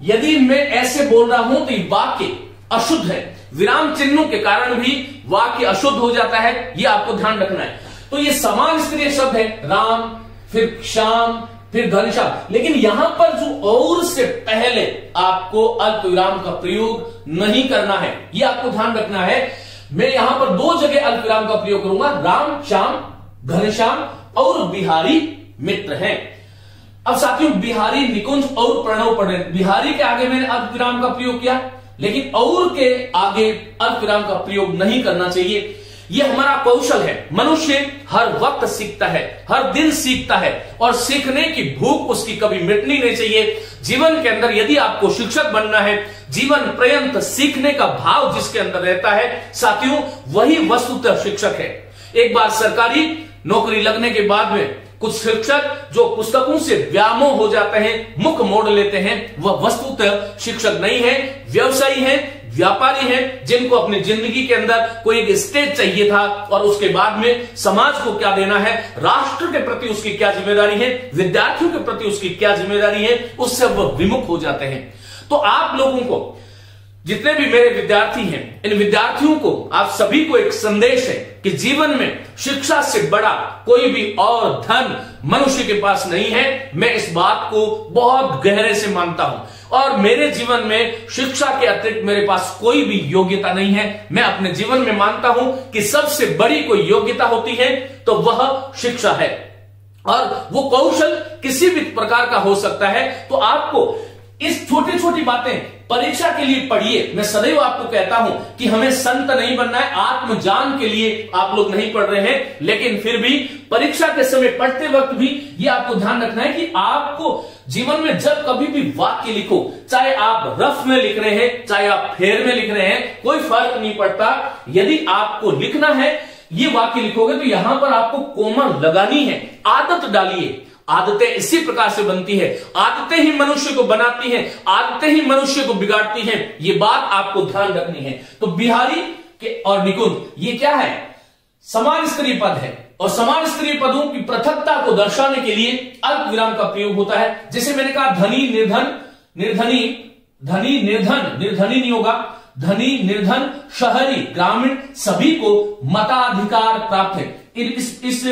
[SPEAKER 1] यदि मैं ऐसे बोल रहा हूं तो ये वाक्य अशुद्ध है। विराम चिन्हों के कारण भी वाक्य अशुद्ध हो जाता है, यह आपको ध्यान रखना है। तो ये समान स्तरीय शब्द है, राम, फिर श्याम, फिर घनश्याम, लेकिन यहां पर जो और से पहले आपको अल्प विराम का प्रयोग नहीं करना है, यह आपको ध्यान रखना है। मैं यहां पर दो जगह अल्प विराम का प्रयोग करूंगा, राम, श्याम, घनश्याम और बिहारी मित्र हैं। अब साथियों, बिहारी, निकुंज और प्रणव पढ़े, बिहारी के आगे मैंने अल्प विराम का प्रयोग किया, लेकिन और के आगे अल्प विराम का प्रयोग नहीं करना चाहिए। यह हमारा कौशल है। मनुष्य हर वक्त सीखता है, हर दिन सीखता है, और सीखने की भूख उसकी कभी मिटनी नहीं चाहिए। जीवन के अंदर यदि आपको शिक्षक बनना है, जीवन पर्यंत सीखने का भाव जिसके अंदर रहता है, साथियों वही वस्तुतः शिक्षक है। एक बार सरकारी नौकरी लगने के बाद में कुछ शिक्षक जो पुस्तकों से व्यामोह हो जाते हैं, मुख मोड़ लेते हैं, वह वस्तुतः शिक्षक नहीं है, व्यवसायी है, व्यापारी हैं, जिनको अपनी जिंदगी के अंदर कोई एक स्टेज चाहिए था और उसके बाद में समाज को क्या देना है, राष्ट्र के प्रति उसकी क्या जिम्मेदारी है, विद्यार्थियों के प्रति उसकी क्या जिम्मेदारी है, उससे वह विमुख हो जाते हैं। तो आप लोगों को, जितने भी मेरे विद्यार्थी हैं, इन विद्यार्थियों को, आप सभी को एक संदेश है कि जीवन में शिक्षा से बड़ा कोई भी और धन मनुष्य के पास नहीं है। मैं इस बात को बहुत गहरे से मानता हूं, और मेरे जीवन में शिक्षा के अतिरिक्त मेरे पास कोई भी योग्यता नहीं है। मैं अपने जीवन में मानता हूं कि सबसे बड़ी कोई योग्यता होती है तो वह शिक्षा है, और वो कौशल किसी भी प्रकार का हो सकता है। तो आपको इस छोटी छोटी बातें परीक्षा के लिए पढ़िए। मैं सदैव आपको कहता हूं कि हमें संत नहीं बनना है, आत्मज्ञान के लिए आप लोग नहीं पढ़ रहे हैं, लेकिन फिर भी परीक्षा के समय पढ़ते वक्त भी ये आपको ध्यान रखना है कि आपको जीवन में जब कभी भी वाक्य लिखो, चाहे आप रफ में लिख रहे हैं, चाहे आप फेर में लिख रहे हैं, कोई फर्क नहीं पड़ता। यदि आपको लिखना है, ये वाक्य लिखोगे तो यहां पर आपको कोमा लगानी है। आदत डालिए, आदतें इसी प्रकार से बनती है, आदतें ही मनुष्य को बनाती हैं, आदतें ही मनुष्य को बिगाड़ती हैं। ये बात आपको ध्यान रखनी है। तो बिहारी के और निकुंज ये क्या है? समान स्तरीय पद है, और समान स्तरीय पदों की पृथकता को दर्शाने के लिए अल्प विराम का प्रयोग होता है। जैसे मैंने कहा धनी निर्धन, निर्धनी, धनी निर्धन, निर्धनी नहीं होगा, धनी निर्धन शहरी ग्रामीण सभी को मताधिकार प्राप्त है। इस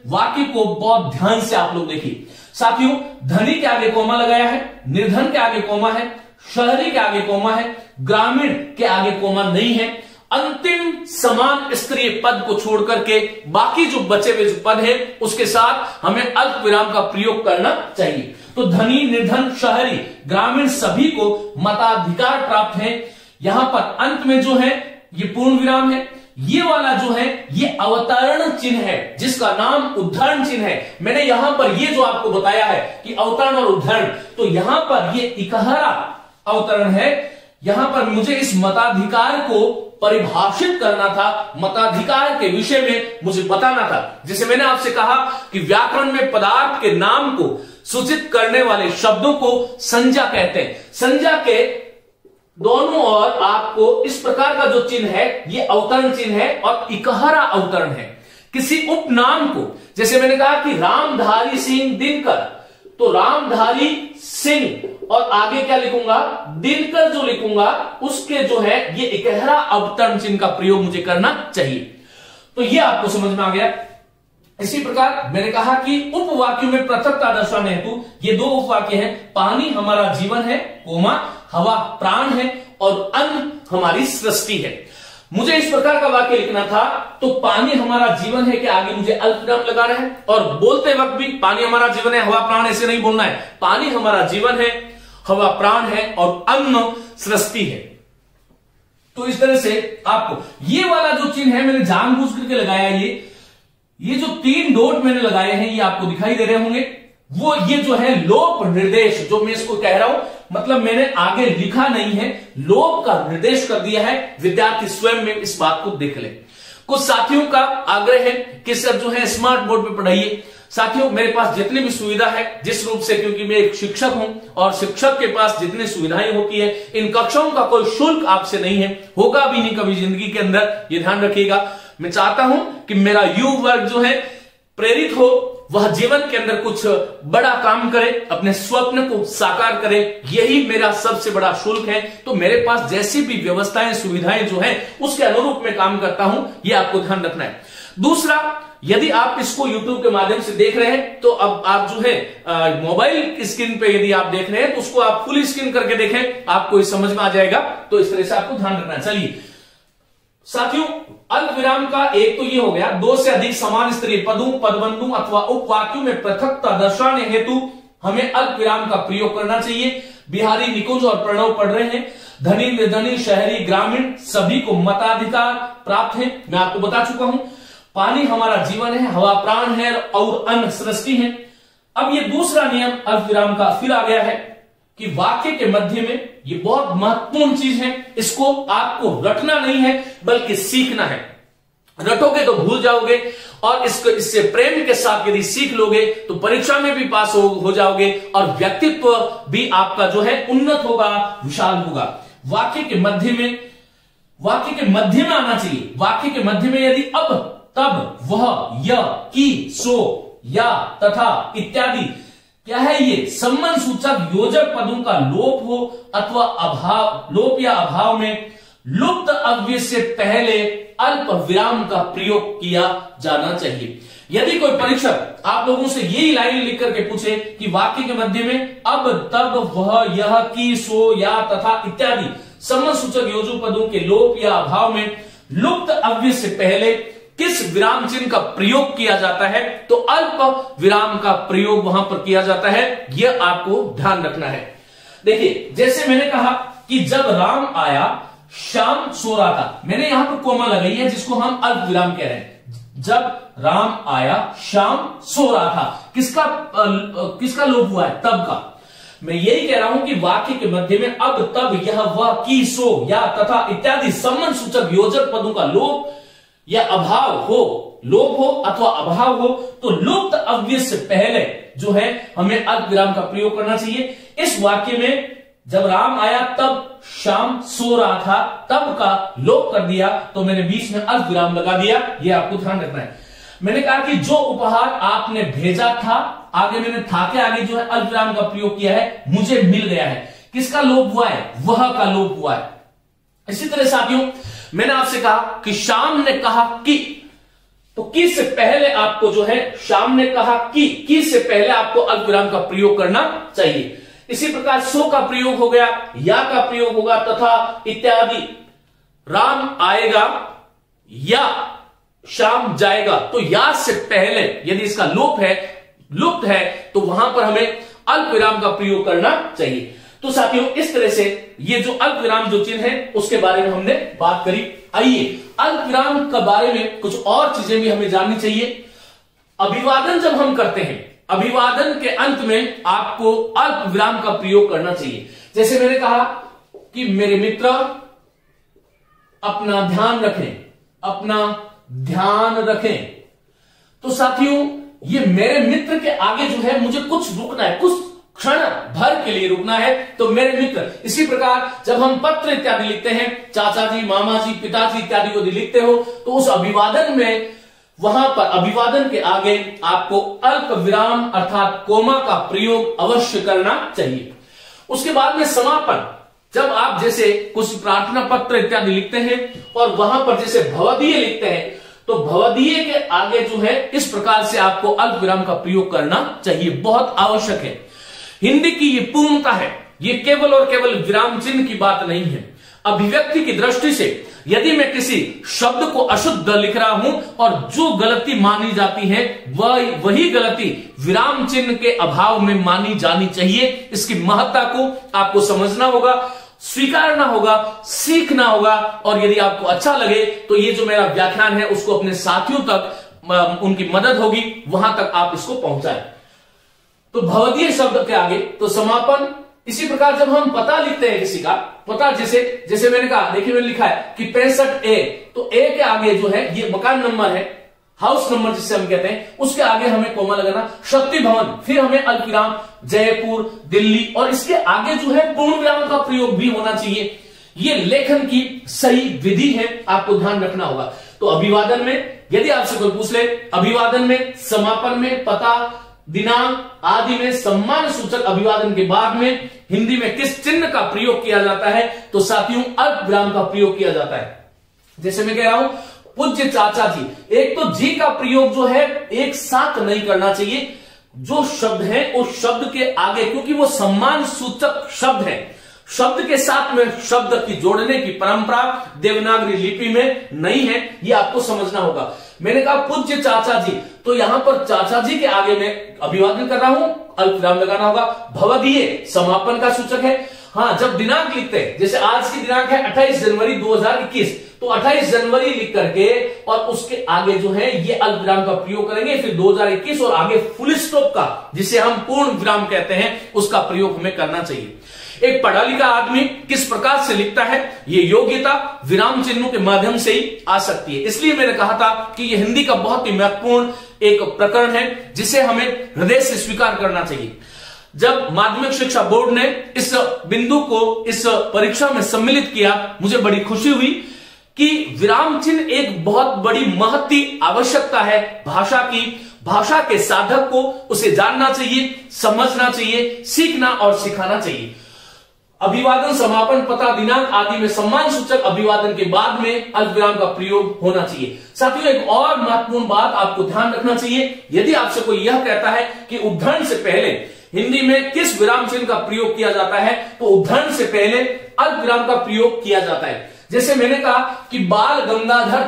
[SPEAKER 1] वाक्य को बहुत ध्यान से आप लोग देखिए साथियों। धनी के आगे कोमा लगाया है, निर्धन के आगे कोमा है, शहरी के आगे कोमा है, ग्रामीण के आगे कोमा नहीं है। अंतिम समान स्तरीय पद को छोड़ करके बाकी जो बचे हुए पद है उसके साथ हमें अल्प विराम का प्रयोग करना चाहिए। तो धनी निर्धन शहरी ग्रामीण सभी को मताधिकार प्राप्त है। यहां पर अंत में जो है ये पूर्ण विराम है। ये वाला जो है ये अवतरण चिन्ह है जिसका नाम उद्धरण चिन्ह है। मैंने यहां पर ये जो आपको बताया है कि अवतरण और उद्धरण, तो यहां पर ये इकहरा अवतरण है। यहां पर मुझे इस मताधिकार को परिभाषित करना था, मताधिकार के विषय में मुझे बताना था। जैसे मैंने आपसे कहा कि व्याकरण में पदार्थ के नाम को सूचित करने वाले शब्दों को संज्ञा कहते हैं। संज्ञा के दोनों ओर आपको इस प्रकार का जो चिन्ह है ये अवतरण चिन्ह है और इकहरा अवतरण है। किसी उपनाम को, जैसे मैंने कहा कि रामधारी सिंह दिनकर, तो रामधारी सिंह और आगे क्या लिखूंगा, दिनकर जो लिखूंगा उसके जो है ये इकहरा अवतरण चिन्ह का प्रयोग मुझे करना चाहिए। तो ये आपको समझ में आ गया। इसी प्रकार मैंने कहा कि उपवाक्यों में पृथकता दर्शाने हेतु ये दो उपवाक्य हैं। पानी हमारा जीवन है, कोमा हवा प्राण है, और अन्न हमारी सृष्टि है। मुझे इस प्रकार का वाक्य लिखना था, तो पानी हमारा जीवन है के आगे मुझे अल्प विराम लगाना है, और बोलते वक्त भी पानी हमारा जीवन है, हवा प्राण ऐसे नहीं बोलना है। पानी हमारा जीवन है, हवा प्राण है, और अन्न सृष्टि है। तो इस तरह से आपको ये वाला जो चिन्ह है मैंने जानबूझ करके लगाया। ये जो 3 डॉट मैंने लगाए हैं ये आपको दिखाई दे रहे होंगे, वो ये जो है लोप निर्देश, जो मैं इसको कह रहा हूं, मतलब मैंने आगे लिखा नहीं है, लोप का निर्देश कर दिया है। विद्यार्थी स्वयं में इस बात को देख ले। कुछ साथियों का आग्रह है कि सर जो है स्मार्ट बोर्ड पे पढ़ाइए। साथियों मेरे पास जितनी भी सुविधा है, जिस रूप से, क्योंकि मैं एक शिक्षक हूं और शिक्षक के पास जितनी सुविधाएं होती है, इन कक्षाओं का कोई शुल्क आपसे नहीं है, होगा भी नहीं कभी जिंदगी के अंदर, ये ध्यान रखिएगा। मैं चाहता हूं कि मेरा युवा वर्ग जो है प्रेरित हो, वह जीवन के अंदर कुछ बड़ा काम करे, अपने स्वप्न को साकार करे, यही मेरा सबसे बड़ा शुल्क है। तो मेरे पास जैसी भी व्यवस्थाएं सुविधाएं जो है उसके अनुरूप में काम करता हूं, यह आपको ध्यान रखना है। दूसरा, यदि आप इसको YouTube के माध्यम से देख रहे हैं तो अब आप जो है मोबाइल स्क्रीन पे यदि आप देख रहे हैं तो उसको आप फुल स्क्रीन करके देखें, आपको ये समझ में आ जाएगा। तो इस तरह से आपको ध्यान रखना है। चलिए साथियों, अल्प विराम का एक तो ये हो गया, 2 से अधिक समान स्तरीय पदों, पदबंधों अथवा उपवाक्यों में पृथकता दर्शाने हेतु हमें अल्प विराम का प्रयोग करना चाहिए। बिहारी, निकुंज और प्रणव पढ़ रहे हैं। धनी निर्धनी शहरी ग्रामीण सभी को मताधिकार प्राप्त है, मैं आपको बता चुका हूं। पानी हमारा जीवन है, हवा प्राण है, और अन्न सृष्टि है। अब ये दूसरा नियम अल्प विराम का फिर आ गया है कि वाक्य के मध्य में, ये बहुत महत्वपूर्ण चीज है, इसको आपको रटना नहीं है बल्कि सीखना है। रटोगे तो भूल जाओगे, और इससे प्रेम के साथ यदि सीख लोगे तो परीक्षा में भी पास हो जाओगे, और व्यक्तित्व भी आपका जो है उन्नत होगा, विशाल होगा। वाक्य के मध्य में आना चाहिए। वाक्य के मध्य में यदि अब, तब, वह, यह, कि, सो, या, तथा इत्यादि क्या है, ये संबंध सूचक योजक पदों का लोप हो अथवा अभाव, लोप या अभाव में लुप्त अव्यय से पहले अल्प विराम का प्रयोग किया जाना चाहिए। यदि कोई परीक्षक आप लोगों से यही लाइन लिख करके पूछे कि वाक्य के मध्य में अब, तब, वह, यह, कि, सो, या, तथा इत्यादि संबंध सूचक योजक पदों के लोप या अभाव में लुप्त अव्यय से पहले किस विराम चिन्ह का प्रयोग किया जाता है, तो अल्प विराम का प्रयोग वहां पर किया जाता है। यह आपको ध्यान रखना है। देखिए, जैसे मैंने कहा कि जब राम आया श्याम सो रहा था, मैंने यहां पर कोमा लगाई है जिसको हम अल्प विराम कह रहे हैं। जब राम आया श्याम सो रहा था, किसका लोप हुआ है, तब का। मैं यही कह रहा हूं कि वाक्य के मध्य में अब, तब, यह, वह, कि, सो, या, तथा इत्यादि संबंध सूचक योजक पदों का लोप या अभाव हो लोप हो अथवा अभाव हो तो लुप्त अव्यय से पहले जो है हमें अल्प विराम का प्रयोग करना चाहिए। इस वाक्य में जब राम आया तब श्याम सो रहा था, तब का लोप कर दिया तो मैंने बीच में अल्प विराम लगा दिया। यह आपको ध्यान रखना है। मैंने कहा कि जो उपहार आपने भेजा था, आगे मैंने था के आगे जो है अल्प विराम का प्रयोग किया है, मुझे मिल गया है। किसका लोप हुआ है? वह का लोप हुआ है। इसी तरह साथियों मैंने आपसे कहा कि श्याम ने कहा कि, तो की से पहले आपको जो है श्याम ने कहा कि से पहले आपको अल्प विराम का प्रयोग करना चाहिए। इसी प्रकार सो का प्रयोग हो गया, या का प्रयोग होगा, तथा इत्यादि। राम आएगा या श्याम जाएगा, तो या से पहले यदि इसका लुप्त है तो वहां पर हमें अल्प विराम का प्रयोग करना चाहिए। तो साथियों इस तरह से ये जो अल्प विराम जो चिन्ह है उसके बारे में हमने बात करी। आइए अल्प विराम के बारे में कुछ और चीजें भी हमें जाननी चाहिए। अभिवादन जब हम करते हैं, अभिवादन के अंत में आपको अल्प विराम का प्रयोग करना चाहिए। जैसे मैंने कहा कि मेरे मित्र अपना ध्यान रखें, अपना ध्यान रखें। तो साथियों ये मेरे मित्र के आगे जो है मुझे कुछ रुकना है, कुछ क्षण भर के लिए रुकना है, तो मेरे मित्र। इसी प्रकार जब हम पत्र इत्यादि लिखते हैं, चाचा जी, मामा जी, पिताजी इत्यादि को लिखते हो, तो उस अभिवादन में वहां पर अभिवादन के आगे आपको अल्प विराम अर्थात कोमा का प्रयोग अवश्य करना चाहिए। उसके बाद में समापन, जब आप जैसे कुछ प्रार्थना पत्र इत्यादि लिखते हैं और वहां पर जैसे भवदीय लिखते हैं, तो भवदीय के आगे जो है इस प्रकार से आपको अल्प विराम का प्रयोग करना चाहिए, बहुत आवश्यक है। हिंदी की ये पूर्णता है, ये केवल और केवल विराम चिन्ह की बात नहीं है। अभिव्यक्ति की दृष्टि से यदि मैं किसी शब्द को अशुद्ध लिख रहा हूं और जो गलती मानी जाती है वही गलती विराम चिन्ह के अभाव में मानी जानी चाहिए। इसकी महत्ता को आपको समझना होगा, स्वीकारना होगा, सीखना होगा, और यदि आपको अच्छा लगे तो ये जो मेरा व्याख्यान है उसको अपने साथियों तक उनकी मदद होगी, वहां तक आप इसको पहुंचाएं। तो भवदीय शब्द के आगे तो समापन। इसी प्रकार जब हम पता लिखते हैं किसी का पता, जैसे मैंने कहा, देखिए मैंने लिखा है कि 65A, तो A के आगे जो है ये मकान नंबर है, हाउस नंबर जिसे हम कहते हैं, उसके आगे हमें कोमा लगाना। शक्ति भवन, फिर हमें अल्प विराम, जयपुर, दिल्ली, और इसके आगे जो है पूर्ण विराम का प्रयोग भी होना चाहिए। ये लेखन की सही विधि है, आपको ध्यान रखना होगा। तो अभिवादन में यदि आपसे कोई पूछ ले, अभिवादन में, समापन में, पता, दिनांक आदि में सम्मान सूचक अभिवादन के बाद में हिंदी में किस चिन्ह का प्रयोग किया जाता है, तो साथियों अल्प विराम का प्रयोग किया जाता है। जैसे मैं कह रहा हूं पूज्य चाचा जी, एक तो जी का प्रयोग जो है एक साथ नहीं करना चाहिए। जो शब्द है उस शब्द के आगे, क्योंकि वो सम्मान सूचक शब्द है, शब्द के साथ में शब्द की जोड़ने की परंपरा देवनागरी लिपि में नहीं है, ये आपको समझना होगा। मैंने कहा पूज्य चाचा जी, तो यहां पर चाचा जी के आगे मैं अभिवादन कर रहा हूं, अल्प विराम लगाना होगा। भवदीय समापन का सूचक है। हाँ, जब दिनांक लिखते हैं, जैसे आज की दिनांक है 28 जनवरी 2021, तो 28 जनवरी लिख करके और उसके आगे जो है ये अल्प विराम का प्रयोग करेंगे, फिर 2021 और आगे फुल स्टॉप का, जिसे हम पूर्ण विराम कहते हैं, उसका प्रयोग हमें करना चाहिए। एक पढ़ा लिखा आदमी किस प्रकार से लिखता है, ये योग्यता विराम चिन्हों के माध्यम से ही आ सकती है। इसलिए मैंने कहा था कि ये हिंदी का बहुत ही महत्वपूर्ण एक प्रकरण है, जिसे हमें हृदय से स्वीकार करना चाहिए। जब माध्यमिक शिक्षा बोर्ड ने इस बिंदु को इस परीक्षा में सम्मिलित किया, मुझे बड़ी खुशी हुई कि विराम चिन्ह एक बहुत बड़ी महत्व आवश्यकता है भाषा की। भाषा के साधक को उसे जानना चाहिए, समझना चाहिए, सीखना और सिखाना चाहिए। अभिवादन, समापन, पता, दिनांक आदि में सम्मान सूचक अभिवादन के बाद में अल्प विराम का प्रयोग होना चाहिए। साथियों एक और महत्वपूर्ण बात आपको ध्यान रखना चाहिए, यदि आपसे कोई यह कहता है कि उद्धरण से पहले हिंदी में किस विराम चिन्ह का प्रयोग किया जाता है, तो उद्धरण से पहले अल्प विराम का प्रयोग किया जाता है। जैसे मैंने कहा कि बाल गंगाधर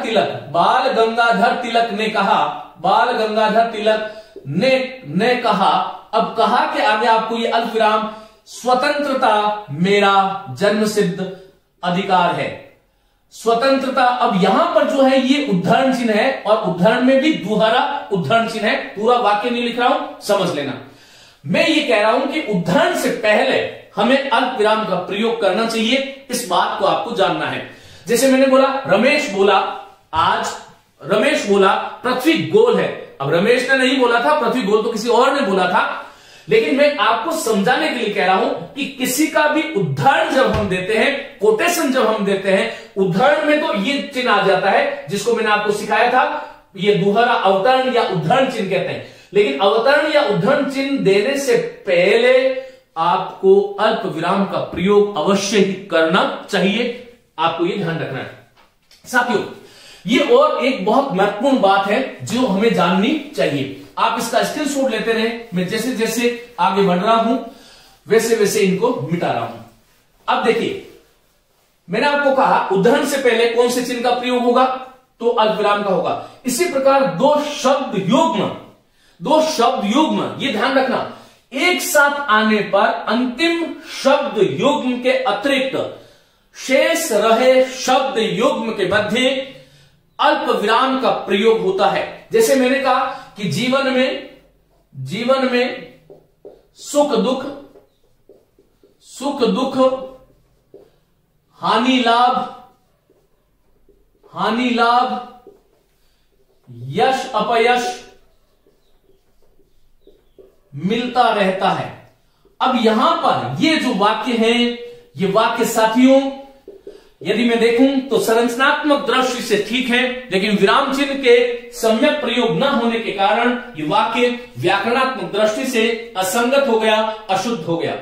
[SPEAKER 1] तिलक ने कहा, बाल गंगाधर तिलक ने कहा, अब कहा के आगे आपको ये अल्प विराम, स्वतंत्रता मेरा जन्मसिद्ध अधिकार है। स्वतंत्रता, अब यहां पर जो है ये उद्धरण चिन्ह है, और उद्धरण में भी दोहरा उद्धरण चिन्ह है। पूरा वाक्य नहीं लिख रहा हूं, समझ लेना। मैं ये कह रहा हूं कि उद्धरण से पहले हमें अल्प विराम का प्रयोग करना चाहिए, इस बात को आपको जानना है। जैसे मैंने बोला, रमेश बोला आज रमेश बोला पृथ्वी गोल है। अब रमेश ने नहीं बोला था पृथ्वी गोल, तो किसी और ने बोला था, लेकिन मैं आपको समझाने के लिए कह रहा हूं कि किसी का भी उदाहरण जब हम देते हैं, कोटेशन जब हम देते हैं, उदाहरण में तो ये चिन्ह आ जाता है जिसको मैंने आपको सिखाया था, ये दोहरा अवतरण या उद्धरण चिन्ह कहते हैं। लेकिन अवतरण या उद्धरण चिन्ह देने से पहले आपको अल्प विराम का प्रयोग अवश्य ही करना चाहिए, आपको ये ध्यान रखना है। साथियों, ये और एक बहुत महत्वपूर्ण बात है जो हमें जाननी चाहिए। आप इसका स्क्रीनशॉट लेते रहे, मैं जैसे जैसे आगे बढ़ रहा हूं वैसे वैसे इनको मिटा रहा हूं। अब देखिए, मैंने आपको कहा उद्धरण से पहले कौन से चिन्ह का प्रयोग होगा, तो अल्पविराम का होगा। इसी प्रकार दो शब्द युग्म, ये ध्यान रखना, एक साथ आने पर अंतिम शब्द युग्म के अतिरिक्त शेष रहे शब्द युग्म के मध्य अल्प विराम का प्रयोग होता है। जैसे मैंने कहा कि जीवन में सुख दुख, हानि लाभ, यश अपयश मिलता रहता है। अब यहां पर ये जो वाक्य हैं, ये वाक्य साथियों यदि मैं देखूं तो संरचनात्मक दृष्टि से ठीक है, लेकिन विराम चिन्ह के सम्यक प्रयोग न होने के कारण ये वाक्य व्याकरणात्मक दृष्टि से असंगत हो गया, अशुद्ध हो गया।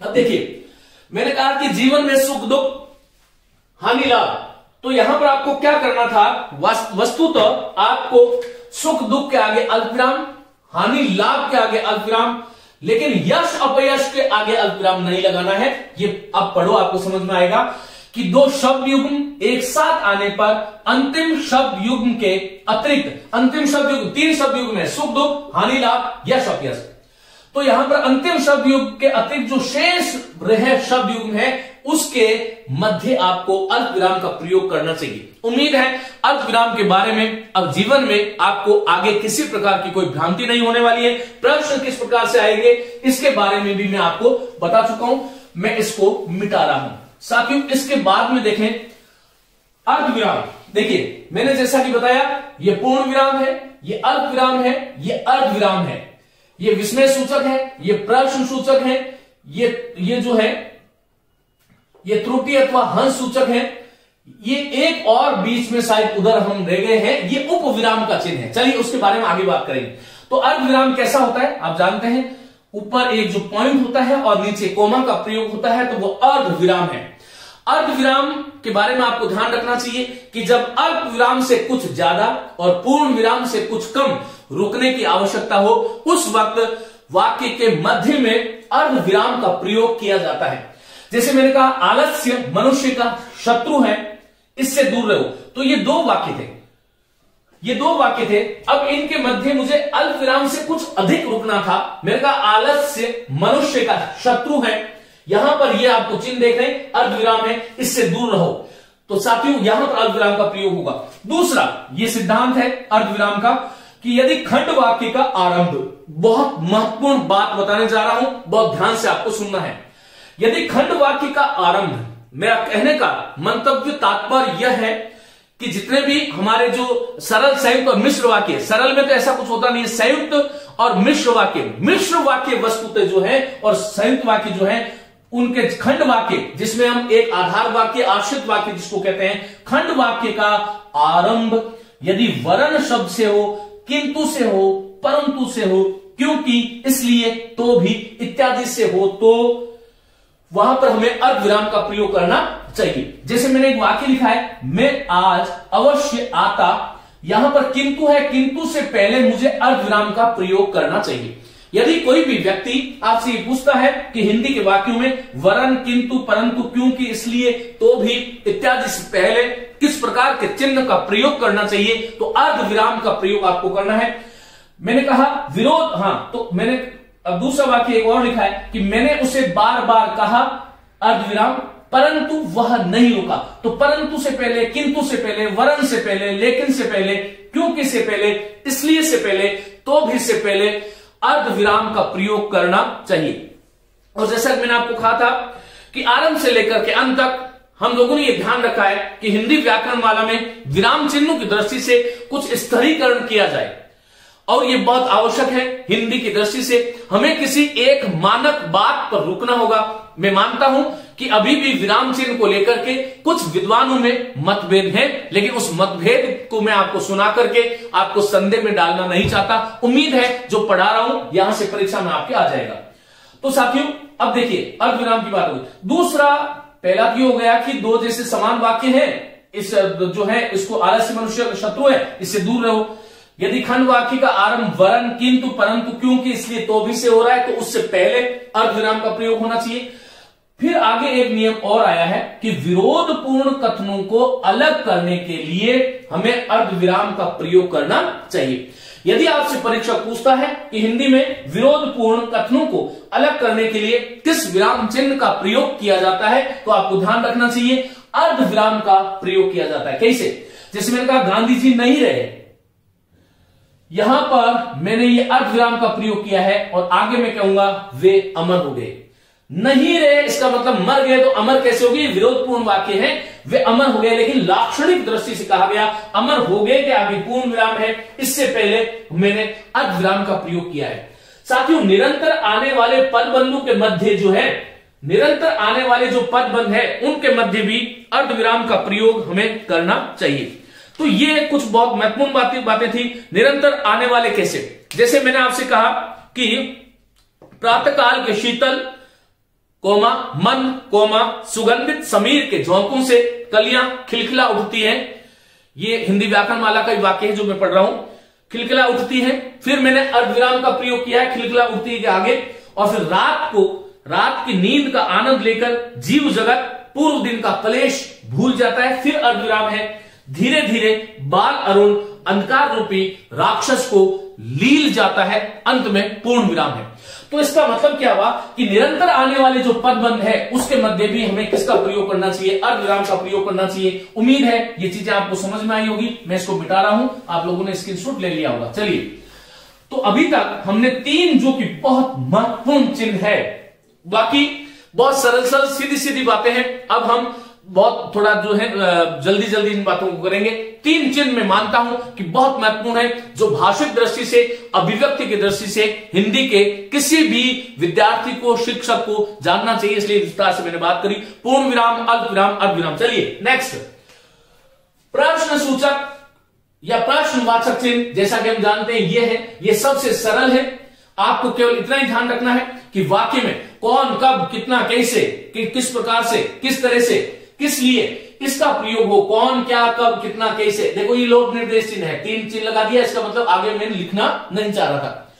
[SPEAKER 1] अब देखिए, मैंने कहा कि जीवन में सुख दुख हानि लाभ, तो यहां पर आपको क्या करना था, वस्तुतः आपको सुख दुख के आगे अल्पविराम, हानि लाभ के आगे अल्पविराम, लेकिन यश अपयश के आगे अल्पविराम नहीं लगाना है। ये अब पढ़ो, आपको समझ में आएगा कि दो शब्द युग्म एक साथ आने पर अंतिम शब्द युग्म के अतिरिक्त, अंतिम शब्द युग्म 3 शब्द युग्म है, सुख दुख हानि लाभ यश अपयश, तो यहां पर अंतिम शब्द युग्म के अतिरिक्त जो शेष रहे शब्द युग्म है उसके मध्य आपको अल्प विराम का प्रयोग करना चाहिए। उम्मीद है अल्प विराम के बारे में अब जीवन में आपको आगे किसी प्रकार की कोई भ्रांति नहीं होने वाली है। प्रश्न किस प्रकार से आएंगे इसके बारे में भी मैं आपको बता चुका हूं, मैं इसको मिटा रहा हूं। साथियों, इसके बाद में देखें अर्ध विराम। देखिए, मैंने जैसा कि बताया, ये पूर्ण विराम है, ये अल्प विराम है, ये अर्ध विराम है, ये विस्मय सूचक है, ये प्रश्न सूचक है, ये जो है ये त्रुटि अथवा हंस सूचक है, ये एक और बीच में शायद उधर हम रह गए हैं, ये उपविराम का चिन्ह है। चलिए उसके बारे में आगे बात करेंगे। तो अर्ध विराम कैसा होता है आप जानते हैं, ऊपर एक जो पॉइंट होता है और नीचे कोमा का प्रयोग होता है, तो वो अर्ध विराम है। अर्ध विराम के बारे में आपको ध्यान रखना चाहिए कि जब अल्प विराम से कुछ ज्यादा और पूर्ण विराम से कुछ कम रुकने की आवश्यकता हो, उस वक्त वाक्य के मध्य में अर्ध विराम का प्रयोग किया जाता है। जैसे मैंने कहा, आलस्य मनुष्य का शत्रु है, इससे दूर रहो, तो ये दो वाक्य थे। अब इनके मध्य मुझे अल्प विराम से कुछ अधिक रुकना था। मैंने कहा आलस्य मनुष्य का शत्रु है, यहां पर ये आपको चिन्ह देख रहे हैं, अर्ध विराम है, इससे दूर रहो, तो साथियों यहां पर अर्ध विराम का प्रयोग होगा। दूसरा ये सिद्धांत है अर्ध विराम का कि यदि खंड वाक्य का आरंभ, बहुत महत्वपूर्ण बात बताने जा रहा हूं, बहुत ध्यान से आपको सुनना है। यदि खंड वाक्य का आरंभ, मेरा कहने का मंतव्य तात्पर्य यह है कि जितने भी हमारे जो सरल, संयुक्त और मिश्र वाक्य, सरल में तो ऐसा कुछ होता नहीं है, संयुक्त और मिश्र वाक्य वस्तुतः जो है और संयुक्त वाक्य जो है, उनके खंड वाक्य जिसमें हम एक आधार वाक्य, आश्रित वाक्य जिसको कहते हैं, खंड वाक्य का आरंभ यदि वर्ण शब्द से हो, किंतु से हो, परंतु से हो, क्योंकि, इसलिए, तो भी इत्यादि से हो, तो वहां पर हमें अर्ध विराम का प्रयोग करना चाहिए। जैसे मैंने एक वाक्य लिखा है, मैं आज अवश्य आता, यहां पर किंतु है, किंतु से पहले मुझे अर्ध विराम का प्रयोग करना चाहिए। यदि कोई भी व्यक्ति आपसे ये पूछता है कि हिंदी के वाक्यों में वरन, किंतु, परंतु, क्योंकि, इसलिए, तो भी इत्यादि से पहले किस प्रकार के चिन्ह का प्रयोग करना चाहिए, तो अर्ध विराम का प्रयोग आपको करना है। मैंने कहा विरोध, तो मैंने अब दूसरा वाक्य एक और लिखा है कि मैंने उसे बार बार कहा, अर्ध विराम, परंतु वह नहीं रुका, तो परंतु से पहले, किंतु से पहले, वरन से पहले, लेकिन से पहले, क्योंकि से पहले, इसलिए से पहले, तो भी से पहले अर्ध विराम का प्रयोग करना चाहिए। और जैसा मैंने आपको कहा था कि आरंभ से लेकर के अंत तक हम लोगों ने यह ध्यान रखा है कि हिंदी व्याकरण माला में विराम चिन्हों की दृष्टि से कुछ स्तरीकरण किया जाए, और यह बहुत आवश्यक है। हिंदी की दृष्टि से हमें किसी एक मानक बात पर रुकना होगा। मैं मानता हूं कि अभी भी विराम चिन्ह को लेकर के कुछ विद्वानों में मतभेद है, लेकिन उस मतभेद को मैं आपको सुना करके आपको संदेह में डालना नहीं चाहता। उम्मीद है जो पढ़ा रहा हूं यहां से परीक्षा में आपके आ जाएगा। तो साथियों, अब देखिए अर्धविराम की बात हुई। दूसरा, पहला क्यों हो गया कि दो जैसे समान वाक्य हैं, इस जो है इसको आलस्य मनुष्य का शत्रु है, इससे दूर रहो। यदि खंड वाक्य का आरंभ वरन, किंतु, परंतु, क्योंकि, इसलिए, तो भी से हो रहा है, तो उससे पहले अर्धविराम का प्रयोग होना चाहिए। फिर आगे एक नियम और आया है कि विरोधपूर्ण कथनों को अलग करने के लिए हमें अर्धविराम का प्रयोग करना चाहिए। यदि आपसे परीक्षक पूछता है कि हिंदी में विरोधपूर्ण कथनों को अलग करने के लिए किस विराम चिन्ह का प्रयोग किया जाता है, तो आपको ध्यान रखना चाहिए अर्धविराम का प्रयोग किया जाता है। कैसे? जैसे मैंने कहा गांधी जी नहीं रहे, यहां पर मैंने ये अर्धविराम का प्रयोग किया है, और आगे मैं कहूंगा वे अमर हो गए। नहीं रहे इसका मतलब मर गए, तो अमर कैसे होगी? विरोधपूर्ण वाक्य है, वे अमर हो गए, लेकिन लाक्षणिक दृष्टि से कहा गया अमर हो गए के आगे पूर्ण विराम है, इससे पहले मैंने अर्धविराम का प्रयोग किया है। साथियों, निरंतर आने वाले पदबंधों के मध्य जो है, निरंतर आने वाले जो पदबंध है उनके मध्य भी अर्धविराम का प्रयोग हमें करना चाहिए। तो ये कुछ बहुत महत्वपूर्ण बातें थी। निरंतर आने वाले कैसे? जैसे मैंने आपसे कहा कि प्रातःकाल के शीतल कोमा मन कोमा सुगंधित समीर के झोंकों से कलियां खिलखिला उठती हैं। ये हिंदी व्याकरण माला का वाक्य है जो मैं पढ़ रहा हूं। खिलखिला उठती है, फिर मैंने अर्धविराम का प्रयोग किया है खिलखिला उठती है के आगे, और फिर रात की नींद का आनंद लेकर जीव जगत पूर्व दिन का क्लेश भूल जाता है, फिर अर्धविराम है। धीरे धीरे बाल अरुण अंधकार रूपी राक्षस को लील जाता है, अंत में पूर्ण विराम है। तो इसका मतलब क्या हुआ कि निरंतर आने वाले जो पदबंध है उसके मध्य भी हमें किसका प्रयोग करना चाहिए? अर्धविराम का प्रयोग करना चाहिए। उम्मीद है ये चीजें आपको समझ में आई होगी। मैं इसको मिटा रहा हूं, आप लोगों ने स्क्रीनशॉट ले लिया होगा। चलिए, तो अभी तक हमने 3 जो कि बहुत महत्वपूर्ण चिन्ह है, बाकी बहुत सरल सीधी सीधी बातें हैं। अब हम बहुत थोड़ा जो है जल्दी इन बातों को करेंगे। 3 चिन्ह मैं मानता हूं कि बहुत महत्वपूर्ण है, जो भाषिक दृष्टि से, अभिव्यक्ति की दृष्टि से हिंदी के किसी भी विद्यार्थी को, शिक्षक को जानना चाहिए, इसलिए विस्तार से मैंने बात करी। पूर्ण विराम, अल्पविराम, अर्धविराम। चलिए नेक्स्ट, प्रश्न सूचक या प्रश्नवाचक चिन्ह, जैसा कि हम जानते हैं ये है, ये सबसे सरल है। आपको केवल इतना ही ध्यान रखना है कि वाक्य में कौन, कब, कितना, कैसे, किस प्रकार से, किस तरह से, किस लिए इसका प्रयोग हो। कौन, क्या, कब, कितना, कैसे। देखो ये लोक निर्देश चिन्ह है, 3 चिन्ह लगा दिया, इसका मतलब आगे मैंने लिखना नहीं चाह रहा था।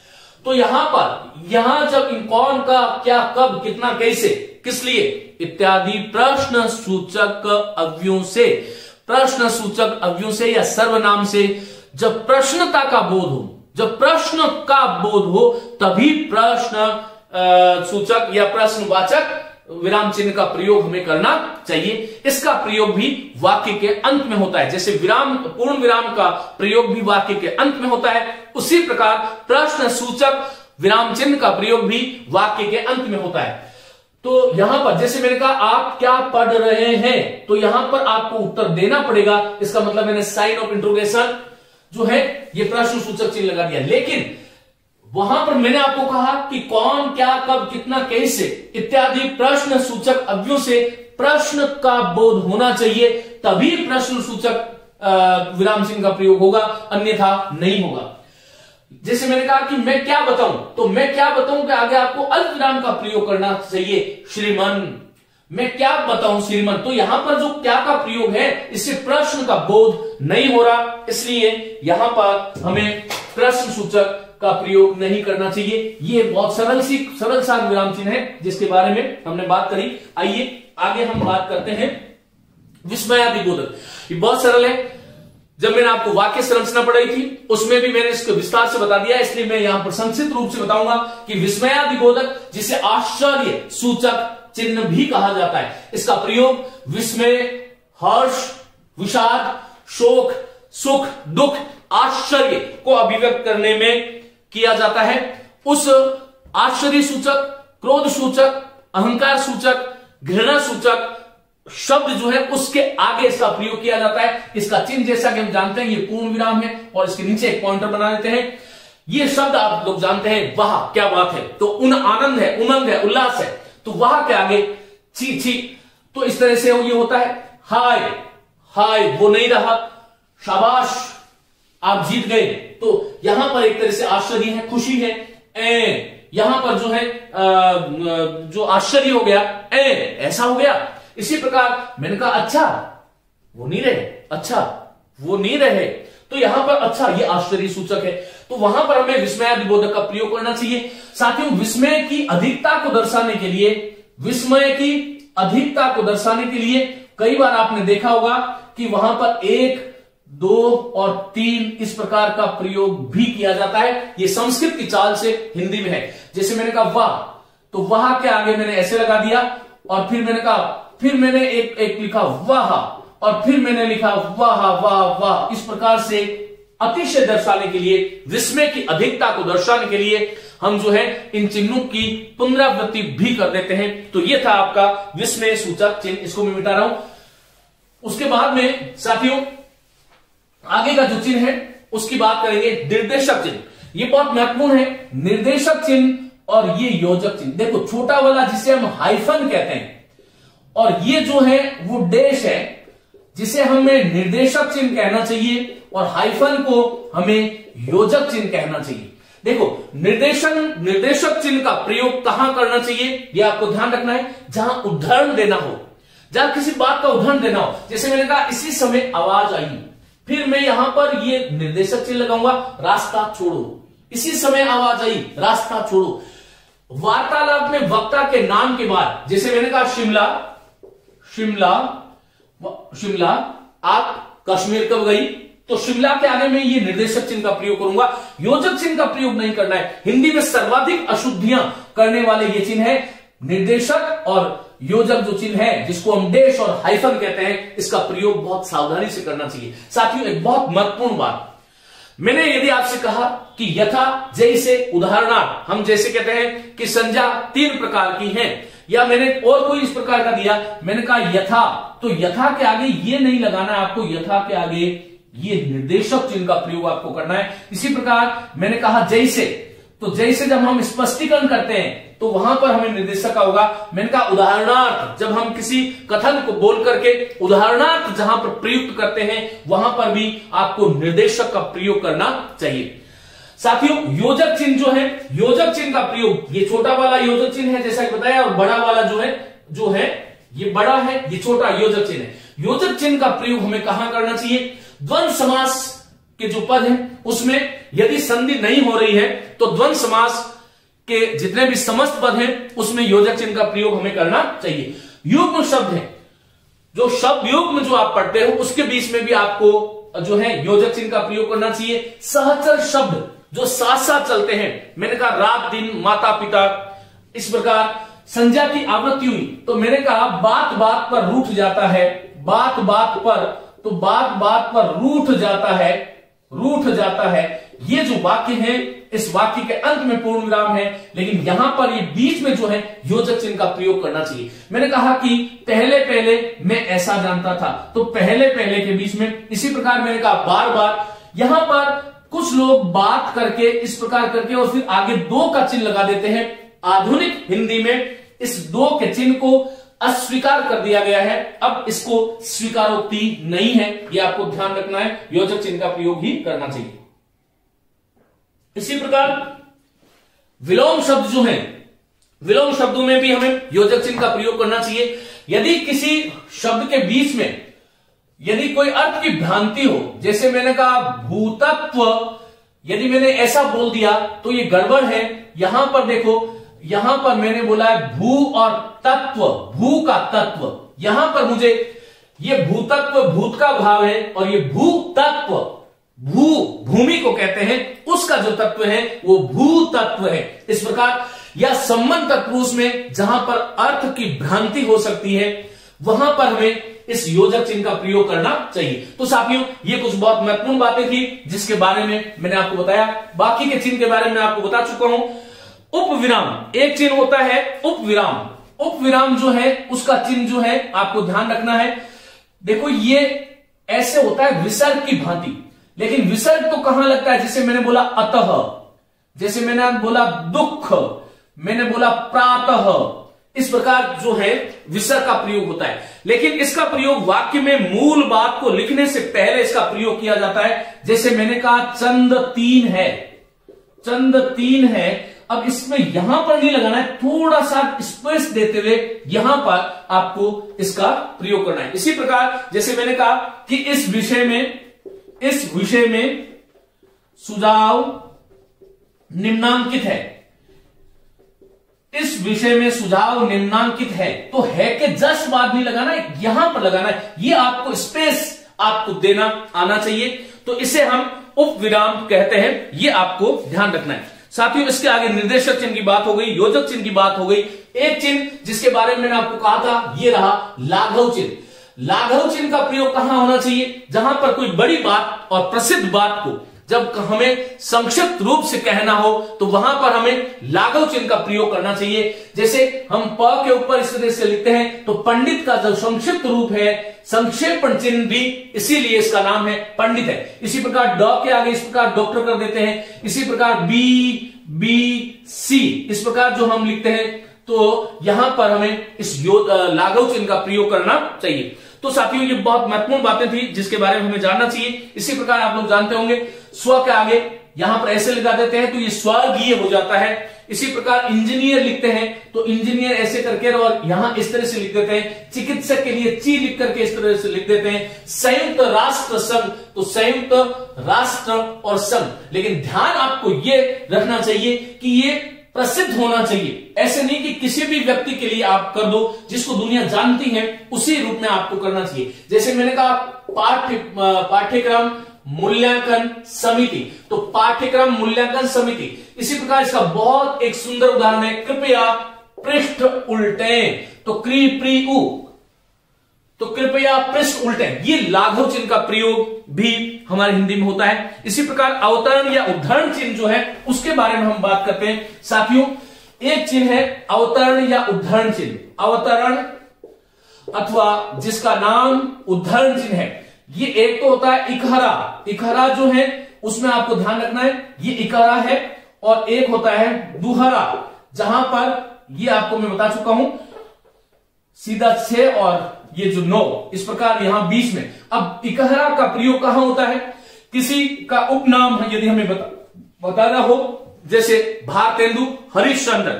[SPEAKER 1] तो यहां जब कौन, का, क्या, कब, कितना, कैसे, किस लिए इत्यादि प्रश्न सूचक अवयवों से, प्रश्न सूचक अवयवों से या सर्वनाम से जब प्रश्नता का बोध हो, जब प्रश्न का बोध हो, तभी प्रश्न सूचक या प्रश्नवाचक विराम चिन्ह का प्रयोग हमें करना चाहिए। इसका प्रयोग भी वाक्य के अंत में होता है। जैसे पूर्ण विराम का प्रयोग भी वाक्य के अंत में होता है, उसी प्रकार प्रश्न सूचक विराम चिन्ह का प्रयोग भी वाक्य के अंत में होता है। तो यहां पर जैसे मैंने कहा आप क्या पढ़ रहे हैं, तो यहां पर आपको उत्तर देना पड़ेगा। इसका मतलब मैंने साइन ऑफ इंट्रोगेशन जो है ये प्रश्न सूचक चिन्ह लगा दिया, लेकिन वहां पर मैंने आपको कहा कि कौन, क्या, कब, कितना, कैसे इत्यादि प्रश्न सूचक अवयवों से प्रश्न का बोध होना चाहिए, तभी प्रश्न सूचक विराम चिन्ह का प्रयोग होगा, अन्यथा नहीं होगा। जैसे मैंने कहा कि मैं क्या बताऊं, तो मैं क्या बताऊं कि आगे आपको अल्पविराम का प्रयोग करना चाहिए। श्रीमान, मैं क्या बताऊं श्रीमान, तो यहां पर जो क्या का प्रयोग है इससे प्रश्न का बोध नहीं हो रहा, इसलिए यहां पर हमें प्रश्न सूचक का प्रयोग नहीं करना चाहिए। ये बहुत सरल सा विराम चिन्ह है जिसके बारे में हमने बात करी। आइए आगे हम बात करते हैं विस्मयादिबोधक। ये बहुत सरल है। जब मैंने आपको वाक्य संरचना पढ़ाई थी उसमें भी मैंने इसको विस्तार से बता दिया, इसलिए मैं यहां पर संक्षिप्त रूप से बताऊंगा कि विस्मयादिबोधक, जिसे आश्चर्य सूचक चिन्ह भी कहा जाता है, इसका प्रयोग विस्मय, हर्ष, विषाद, शोक, सुख, दुख, आश्चर्य को अभिव्यक्त करने में किया जाता है। उस आश्चर्य सूचक, क्रोध सूचक, अहंकार सूचक, घृणा सूचक शब्द जो है उसके आगे इसका प्रयोग किया जाता है। इसका चिन्ह जैसा कि हम जानते हैं ये पूर्ण विराम है और इसके नीचे एक पॉइंटर बना देते हैं। ये शब्द आप लोग जानते हैं वाह, क्या बात है, तो आनंद है, उमंग है, उल्लास है, तो वाह के आगे छी छी, तो इस तरह से ये होता है। हाय, हाय वो नहीं रहा, शाबाश आप जीत गए, तो यहां पर एक तरह से आश्चर्य है, खुशी है। यहां पर जो है जो आश्चर्य हो गया, ऐसा हो गया। इसी प्रकार मैंने कहा अच्छा वो नहीं रहे, अच्छा वो नहीं रहे, तो यहां पर अच्छा ये आश्चर्य सूचक है, तो वहां पर हमें विस्मयादिबोधक का प्रयोग करना चाहिए। साथियों विस्मय की अधिकता को दर्शाने के लिए, विस्मय की अधिकता को दर्शाने के लिए कई बार आपने देखा होगा कि वहां पर 1, 2 और 3 इस प्रकार का प्रयोग भी किया जाता है। ये संस्कृत की चाल से हिंदी में है। जैसे मैंने कहा वाह, तो वाह के आगे मैंने ऐसे लगा दिया, और फिर मैंने कहा, फिर मैंने एक लिखा वाह, और फिर मैंने लिखा वाह वाह वाह। इस प्रकार से अतिशय दर्शाने के लिए, विस्मय की अधिकता को दर्शाने के लिए हम जो है इन चिन्हों की पुनरावृत्ति भी कर देते हैं। तो ये था आपका विस्मय सूचक चिन्ह, इसको मैं मिटा रहा हूं। उसके बाद में साथियों आगे का जो चिन्ह है उसकी बात करेंगे, निर्देशक चिन्ह। ये बहुत महत्वपूर्ण है, निर्देशक चिन्ह और ये योजक चिन्ह। देखो छोटा वाला जिसे हम हाइफन कहते हैं, और ये जो है वो डैश है जिसे हमें निर्देशक चिन्ह कहना चाहिए, और हाइफन को हमें योजक चिन्ह कहना चाहिए। देखो निर्देशक चिन्ह का प्रयोग कहां करना चाहिए ये आपको ध्यान रखना है, जहां उदाहरण देना हो, जहां किसी बात का उदाहरण देना हो। जैसे मैंने कहा इसी समय आवाज आई, फिर मैं यहां पर ये निर्देशक चिन्ह लगाऊंगा, रास्ता छोड़ो। इसी समय आवाज आई, रास्ता छोड़ो। वार्तालाप में वक्ता के नाम के बाद, जैसे मैंने कहा शिमला, शिमला, शिमला, आप कश्मीर कब गई, तो शिमला के आगे में ये निर्देशक चिन्ह का प्रयोग करूंगा, योजक चिन्ह का प्रयोग नहीं करना है। हिंदी में सर्वाधिक अशुद्धियां करने वाले ये चिन्ह है निर्देशक, और योजक जो चिन्ह है जिसको हम डैश और हाइफन कहते हैं, इसका प्रयोग बहुत सावधानी से करना चाहिए। साथियों एक बहुत महत्वपूर्ण बात, मैंने यदि आपसे कहा कि यथा, जैसे, उदाहरणार्थ, हम जैसे कहते हैं कि संज्ञा 3 प्रकार की है, या मैंने और कोई इस प्रकार का दिया, मैंने कहा यथा, तो यथा के आगे ये नहीं लगाना है आपको, यथा के आगे ये निर्देशक चिन्ह का प्रयोग आपको करना है। इसी प्रकार मैंने कहा जैसे, तो जैसे जब हम स्पष्टीकरण करते हैं तो वहां पर हमें निर्देशक का होगा। मैंने कहा उदाहरणार्थ, जब हम किसी कथन को बोल करके उदाहरणार्थ जहां पर प्रयुक्त करते हैं वहां पर भी आपको निर्देशक का प्रयोग करना चाहिए। साथियों योजक चिन्ह जो है, योजक चिन्ह का प्रयोग, ये छोटा वाला योजक चिन्ह है जैसा कि बताया, और बड़ा वाला जो है ये बड़ा है, ये छोटा योजक चिन्ह है। योजक चिन्ह का प्रयोग हमें कहां करना चाहिए, द्वंद्व समास के जो पद हैं उसमें यदि संधि नहीं हो रही है तो द्वंद्व समास के जितने भी समस्त पद हैं उसमें योजक चिन्ह का प्रयोग हमें करना चाहिए। युग्म शब्द है, जो शब्द युग्म जो आप पढ़ते हो उसके बीच में भी आपको जो है योजक चिन्ह का प्रयोग करना चाहिए। सहचर शब्द जो साथ साथ चलते हैं, मैंने कहा रात दिन, माता पिता, इस प्रकार संज्ञा की आवृत्ति हुई, तो मैंने कहा बात बात पर रूठ जाता है, बात बात पर, तो बात बात पर रूठ जाता है, रूठ जाता है। ये जो वाक्य है, इस वाक्य के अंत में पूर्ण विराम है, लेकिन यहां पर ये बीच में जो है योजक चिन्ह का प्रयोग करना चाहिए। मैंने कहा कि पहले पहले मैं ऐसा जानता था, तो पहले पहले के बीच में, इसी प्रकार मैंने कहा बार बार, यहां पर कुछ लोग बात करके इस प्रकार करके और फिर आगे 2 का चिन्ह लगा देते हैं। आधुनिक हिंदी में इस 2 के चिन्ह को अस्वीकार कर दिया गया है, अब इसको स्वीकारोक्ति नहीं है, यह आपको ध्यान रखना है, योजक चिन्ह का प्रयोग ही करना चाहिए। इसी प्रकार विलोम शब्द जो हैं, विलोम शब्दों में भी हमें योजक चिन्ह का प्रयोग करना चाहिए। यदि किसी शब्द के बीच में यदि कोई अर्थ की भ्रांति हो, जैसे मैंने कहा भूतत्व, यदि मैंने ऐसा बोल दिया तो ये गड़बड़ है। यहां पर देखो, यहां पर मैंने बोला है भू और तत्व, भू का तत्व, यहां पर मुझे ये भूतत्व भूत का भाव है, और ये भू तत्व, भू भूमि को कहते हैं, उसका जो तत्व है वो भू तत्व है। इस प्रकार या संबंध तत्पुरुष में जहां पर अर्थ की भ्रांति हो सकती है वहां पर हमें इस योजक चिन्ह का प्रयोग करना चाहिए। तो साथियों ये कुछ बहुत महत्वपूर्ण बातें थी जिसके बारे में मैंने आपको बताया। बाकी के चिन्ह के बारे में आपको बता चुका हूं। उपविराम एक चिन्ह होता है, उपविराम, उपविराम जो है उसका चिन्ह जो है आपको ध्यान रखना है। देखो ये ऐसे होता है विसर्ग की भांति, लेकिन विसर्ग तो कहां लगता है, जैसे मैंने बोला अतः, जैसे मैंने बोला दुख, मैंने बोला प्रातः, इस प्रकार जो है विसर्ग का प्रयोग होता है। लेकिन इसका प्रयोग वाक्य में मूल बात को लिखने से पहले इसका प्रयोग किया जाता है। जैसे मैंने कहा चंद 3 है, चंद 3 है। अब इसमें यहां पर नहीं लगाना है, थोड़ा सा स्पेस देते हुए यहां पर आपको इसका प्रयोग करना है। इसी प्रकार जैसे मैंने कहा कि इस विषय में सुझाव निम्नांकित है, इस विषय में सुझाव निम्नांकित है, तो है के जस्ट बाद नहीं लगाना है, यहां पर लगाना है। ये आपको स्पेस आपको देना आना चाहिए, तो इसे हम उपविराम कहते हैं। ये आपको ध्यान रखना है। साथियों इसके आगे निर्देशक चिन्ह की बात हो गई, योजक चिन्ह की बात हो गई। एक चिन्ह जिसके बारे में मैंने आपको कहा था ये रहा लाघव चिन्ह। लाघव चिन्ह का प्रयोग कहां होना चाहिए, जहां पर कोई बड़ी बात और प्रसिद्ध बात को जब हमें संक्षिप्त रूप से कहना हो तो वहां पर हमें लाघव चिन्ह का प्रयोग करना चाहिए। जैसे हम प के ऊपर इस तरह से लिखते हैं तो पंडित का जो संक्षिप्त रूप है, संक्षेपण चिन्ह भी इसीलिए इसका नाम है पंडित है। इसी प्रकार ड के आगे इस प्रकार डॉक्टर कर देते हैं। इसी प्रकार BBC इस प्रकार जो हम लिखते हैं, तो यहां पर हमें इस लाघव चिन्ह का प्रयोग करना चाहिए। तो साथियों ये बहुत महत्वपूर्ण बातें थी जिसके बारे में हमें जानना चाहिए। इसी प्रकार आप लोग जानते होंगे स्व के आगे यहां पर ऐसे लगा देते हैं तो ये स्वर्गीय हो जाता है। इसी प्रकार इंजीनियर लिखते हैं तो इंजीनियर ऐसे करके और यहां इस तरह से लिख देते हैं। चिकित्सक के लिए ची लिख करके इस तरह से लिख देते हैं। संयुक्त राष्ट्र संघ तो संयुक्त राष्ट्र और संघ, लेकिन ध्यान आपको ये रखना चाहिए कि ये प्रसिद्ध होना चाहिए। ऐसे नहीं कि किसी भी व्यक्ति के लिए आप कर दो जिसको दुनिया जानती है उसी रूप में आपको करना चाहिए। जैसे मैंने कहा पाठ्यक्रम मूल्यांकन समिति, तो पाठ्यक्रम मूल्यांकन समिति। इसी प्रकार इसका बहुत एक सुंदर उदाहरण है, कृपया पृष्ठ उल्टें, तो तो कृपया पृष्ठ उल्टें। ये लाघव चिन्ह का प्रयोग भी हमारे हिंदी में होता है। इसी प्रकार अवतरण या उद्धरण चिन्ह जो है उसके बारे में हम बात करते हैं। साथियों एक चिन्ह है अवतरण या उद्धरण चिन्ह। अवतरण अथवा जिसका नाम उद्धरण चिन्ह है, ये एक तो होता है इकहरा। इकहरा जो है उसमें आपको ध्यान रखना है, ये इकहरा है। और एक होता है दुहरा, जहां पर ये आपको मैं बता चुका हूं सीधा 6 और ये जो 9, इस प्रकार यहां बीच में। अब इकहरा का प्रयोग कहां होता है, किसी का उपनाम है यदि हमें बताना हो, जैसे भारतेंदु हरिश्चंद्र।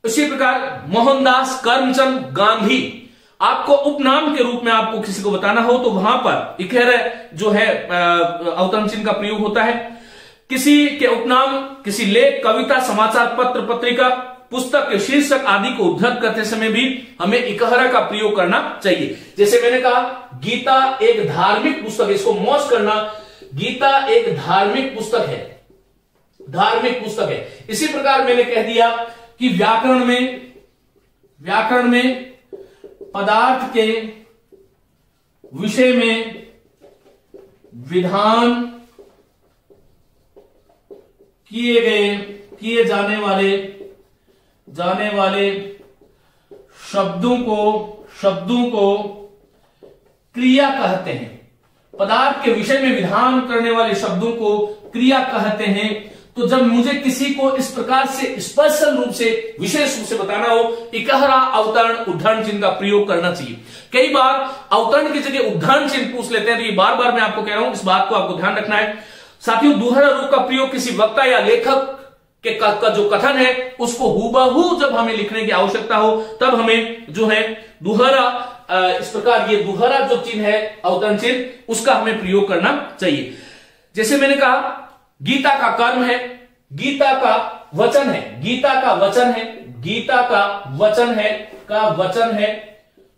[SPEAKER 1] इसी प्रकार मोहनदास करमचंद गांधी। आपको उपनाम के रूप में आपको किसी को बताना हो तो वहां पर इकहरा जो है अवतरण चिन्ह का प्रयोग होता है। किसी के उपनाम, किसी लेख, कविता, समाचार पत्र, पत्रिका, पुस्तक के शीर्षक आदि को उद्धृत करते समय भी हमें इकहरा का प्रयोग करना चाहिए। जैसे मैंने कहा गीता एक धार्मिक पुस्तक है, इसको मौज करना, गीता एक धार्मिक पुस्तक है, धार्मिक पुस्तक है। इसी प्रकार मैंने कह दिया कि व्याकरण में पदार्थ के विषय में विधान किए जाने वाले शब्दों को क्रिया कहते हैं। पदार्थ के विषय में विधान करने वाले शब्दों को क्रिया कहते हैं। तो जब मुझे किसी को इस प्रकार से स्पेशल रूप से, विशेष रूप से बताना हो, इकहरा अवतरण उद्धरण चिन्ह का प्रयोग करना चाहिए। कई बार अवतरण की जगह उद्धरण चिन्ह पूछ लेते हैं, तो ये बार बार मैं आपको कह रहा हूं, इस बात को आपको ध्यान रखना है। साथियों दुहरा रूप का प्रयोग किसी वक्ता या लेखक के का जो कथन है उसको हूबहू जब हमें लिखने की आवश्यकता हो तब हमें जो है दुहरा, इस प्रकार ये दुहरा जो चिन्ह है अवतरण चिन्ह, उसका हमें प्रयोग करना चाहिए। जैसे मैंने कहा गीता का कर्म है, गीता का वचन है, गीता का वचन है, गीता का वचन है,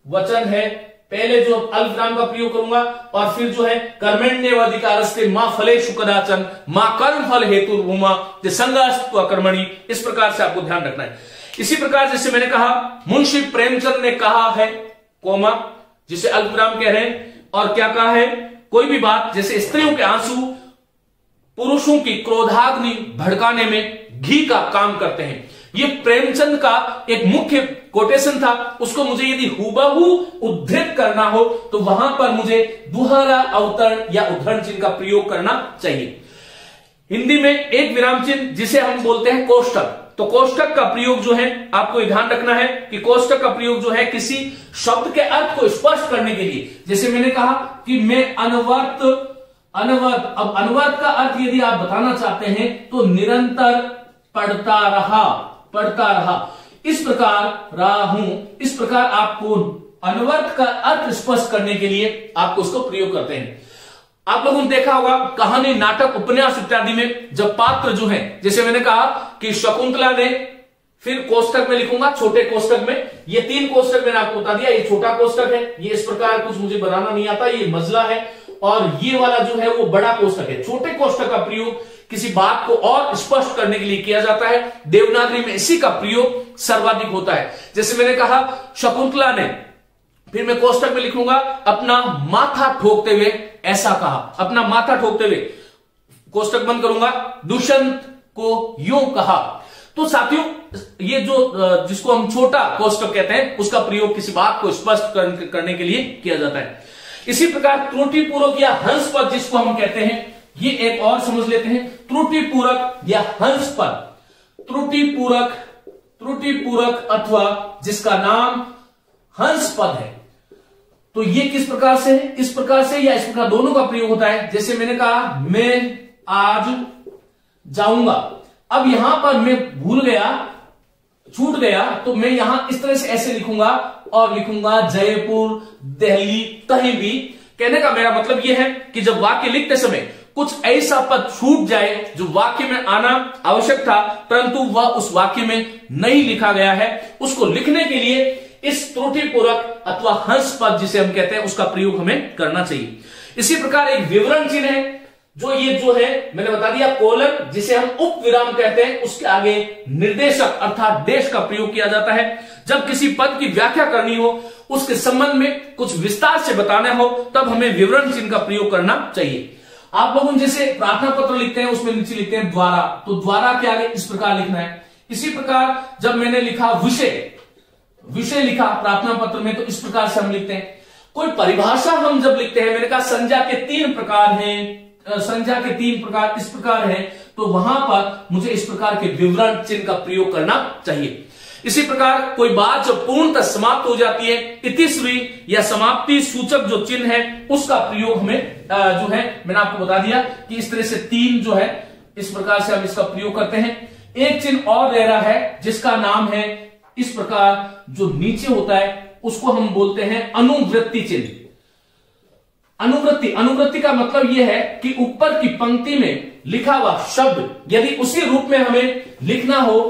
[SPEAKER 1] वचन है। पहले जो अल्पविराम का प्रयोग करूंगा और फिर जो है कर्मण्येवाधिकारस्ते मां फलेषु कदाचन मां कर्म फल हेतु भूमा संगास्तु कर्मणि। इस प्रकार से आपको ध्यान रखना है। इसी प्रकार जैसे मैंने कहा मुंशी प्रेमचंद ने कहा है, कोमा, जिसे अल्पविराम कह रहे हैं, और क्या कहा है, कोई भी बात, जैसे स्त्रियों के आंसू पुरुषों की क्रोधाग्नि भड़काने में घी का काम करते हैं। ये प्रेमचंद का एक मुख्य कोटेशन था, उसको मुझे यदि हुबहू उद्धृत करना हो तो वहां पर मुझे दोहरा अवतरण या उद्धरण चिन्ह का प्रयोग करना चाहिए। हिंदी में एक विराम चिन्ह जिसे हम बोलते हैं कोष्टक, तो कोष्टक का प्रयोग जो है आपको ध्यान रखना है कि कोष्टक का प्रयोग जो है किसी शब्द के अर्थ को स्पष्ट करने के लिए, जैसे मैंने कहा कि मैं अनवर्त, अब अनवर्त का अर्थ यदि आप बताना चाहते हैं तो निरंतर पढ़ता रहा, इस प्रकार रहा हूं, इस प्रकार आपको अनवर्त का अर्थ स्पष्ट करने के लिए आपको उसको प्रयोग करते हैं। आप लोगों ने देखा होगा कहानी, नाटक, उपन्यास इत्यादि में जब पात्र जो है, जैसे मैंने कहा कि शकुंतला ने, फिर कोष्टक में लिखूंगा, छोटे कोष्टक में, ये 3 कोष्टक मैंने आपको बता दिया, ये छोटा कोष्टक है, ये इस प्रकार कुछ मुझे बनाना नहीं आता, ये मजला है, और ये वाला जो है वो बड़ा कोष्टक है। छोटे कोष्टक का प्रयोग किसी बात को और स्पष्ट करने के लिए किया जाता है। देवनागरी में इसी का प्रयोग सर्वाधिक होता है। जैसे मैंने कहा शकुंतला ने, फिर मैं कोष्टक में लिखूंगा अपना माथा ठोकते हुए ऐसा कहा, अपना माथा ठोकते हुए, कोष्टक बंद करूंगा, दुष्यंत को यूं कहा। तो साथियों ये जो जिसको हम छोटा कोष्टक कहते हैं उसका प्रयोग किसी बात को स्पष्ट करने के लिए किया जाता है। इसी प्रकार त्रुटिपूर्वक या हंस पद जिसको हम कहते हैं, ये एक और समझ लेते हैं, त्रुटिपूरक या हंस पद, त्रुटिपूरक अथवा जिसका नाम हंस पद है, तो ये किस प्रकार से है, इस प्रकार से या इस प्रकार, दोनों का प्रयोग होता है। जैसे मैंने कहा मैं आज जाऊंगा, अब यहां पर मैं भूल गया, छूट गया, तो मैं यहां इस तरह से ऐसे लिखूंगा और लिखूंगा जयपुर, दिल्ली, कहीं भी। कहने का मेरा मतलब यह है कि जब वाक्य लिखते समय कुछ ऐसा पद छूट जाए जो वाक्य में आना आवश्यक था परंतु वह उस वाक्य में नहीं लिखा गया है, उसको लिखने के लिए इस त्रुटिपूरक अथवा हंस पद जिसे हम कहते हैं उसका प्रयोग हमें करना चाहिए। इसी प्रकार एक विवरण चिन्ह है, जो ये जो है मैंने बता दिया कोलन, जिसे हम उप विराम कहते हैं, उसके आगे निर्देशक अर्थात देश का प्रयोग किया जाता है। जब किसी पद की व्याख्या करनी हो, उसके संबंध में कुछ विस्तार से बताना हो, तब हमें विवरण चिन्ह का प्रयोग करना चाहिए। आप लोगों जैसे प्रार्थना पत्र लिखते हैं उसमें नीचे लिखते हैं द्वारा, तो द्वारा के आगे इस प्रकार लिखना है। इसी प्रकार जब मैंने लिखा विषय लिखा प्रार्थना पत्र में, तो इस प्रकार से हम लिखते हैं। कोई परिभाषा हम जब लिखते हैं, मैंने कहा संज्ञा के 3 प्रकार हैं, संज्ञा के 3 प्रकार इस प्रकार हैं, तो वहां पर मुझे इस प्रकार के विवरण चिन्ह का प्रयोग करना चाहिए। इसी प्रकार कोई बात जब पूर्णतः समाप्त हो जाती है, इतिश्री या समाप्ति सूचक जो चिन्ह है उसका प्रयोग हमें जो है मैंने आपको बता दिया कि इस तरह से 3 जो है इस प्रकार से हम इसका प्रयोग करते हैं। एक चिन्ह और रह रहा है जिसका नाम है इस प्रकार, जो नीचे होता है उसको हम बोलते हैं अनुवृत्ति चिन्ह। अनुवृत्ति का मतलब यह है कि ऊपर की पंक्ति में लिखा हुआ शब्द यदि उसी रूप में हमें लिखना हो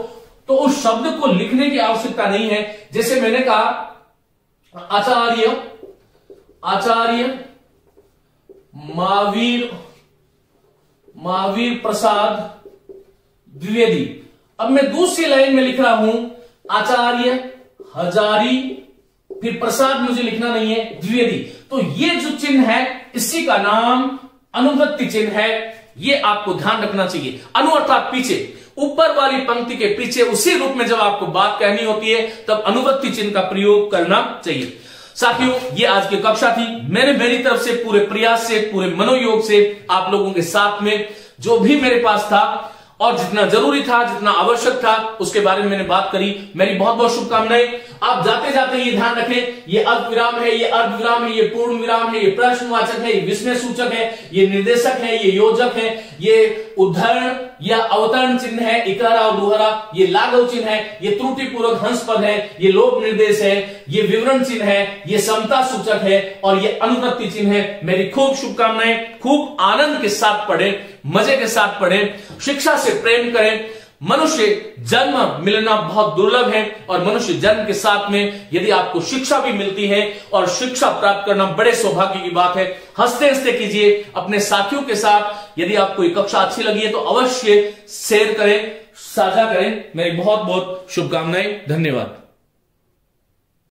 [SPEAKER 1] तो उस शब्द को लिखने की आवश्यकता नहीं है। जैसे मैंने कहा आचार्य महावीर प्रसाद द्विवेदी। अब मैं दूसरी लाइन में लिख रहा हूं आचार्य हजारी, फिर प्रसाद मुझे लिखना नहीं है, द्विवेदी। तो ये जो चिन्ह है इसी का नाम अनुवृत्ति चिन्ह है, ये आपको ध्यान रखना चाहिए। अनु अर्थात पीछे, ऊपर वाली पंक्ति के पीछे उसी रूप में जब आपको बात कहनी होती है तब अनुवृत्ति चिन्ह का प्रयोग करना चाहिए। साथियों ये आज की कक्षा थी। मैंने मेरी तरफ से पूरे प्रयास से, पूरे मनोयोग से आप लोगों के साथ में जो भी मेरे पास था और जितना जरूरी था, जितना आवश्यक था, उसके बारे में मैंने बात करी। मेरी बहुत बहुत शुभकामनाएं। आप जाते जाते ये ध्यान रखें, ये अल्प विराम है, ये अर्ध विराम है, ये पूर्ण विराम है, ये प्रश्नवाचक है, ये विस्मय सूचक है, ये निर्देशक है, ये योजक है, ये उद्धरण या अवतरण चिन्ह है, इकारा और दोहरा, ये लाघव चिन्ह है, ये त्रुटिपूर्वक हंस पद है, ये लोप निर्देश है, ये विवरण चिन्ह है, ये समता सूचक है और ये अनुवृत्ति चिन्ह है। मेरी खूब शुभकामनाएं। खूब आनंद के साथ पढ़ें, मजे के साथ पढ़ें, शिक्षा से प्रेम करें। मनुष्य जन्म मिलना बहुत दुर्लभ है और मनुष्य जन्म के साथ में यदि आपको शिक्षा भी मिलती है और शिक्षा प्राप्त करना बड़े सौभाग्य की बात है। हंसते हंसते कीजिए अपने साथियों के साथ। यदि आपको ये कक्षा अच्छी लगी है तो अवश्य शेयर करें, साझा करें। मेरी बहुत बहुत शुभकामनाएं। धन्यवाद।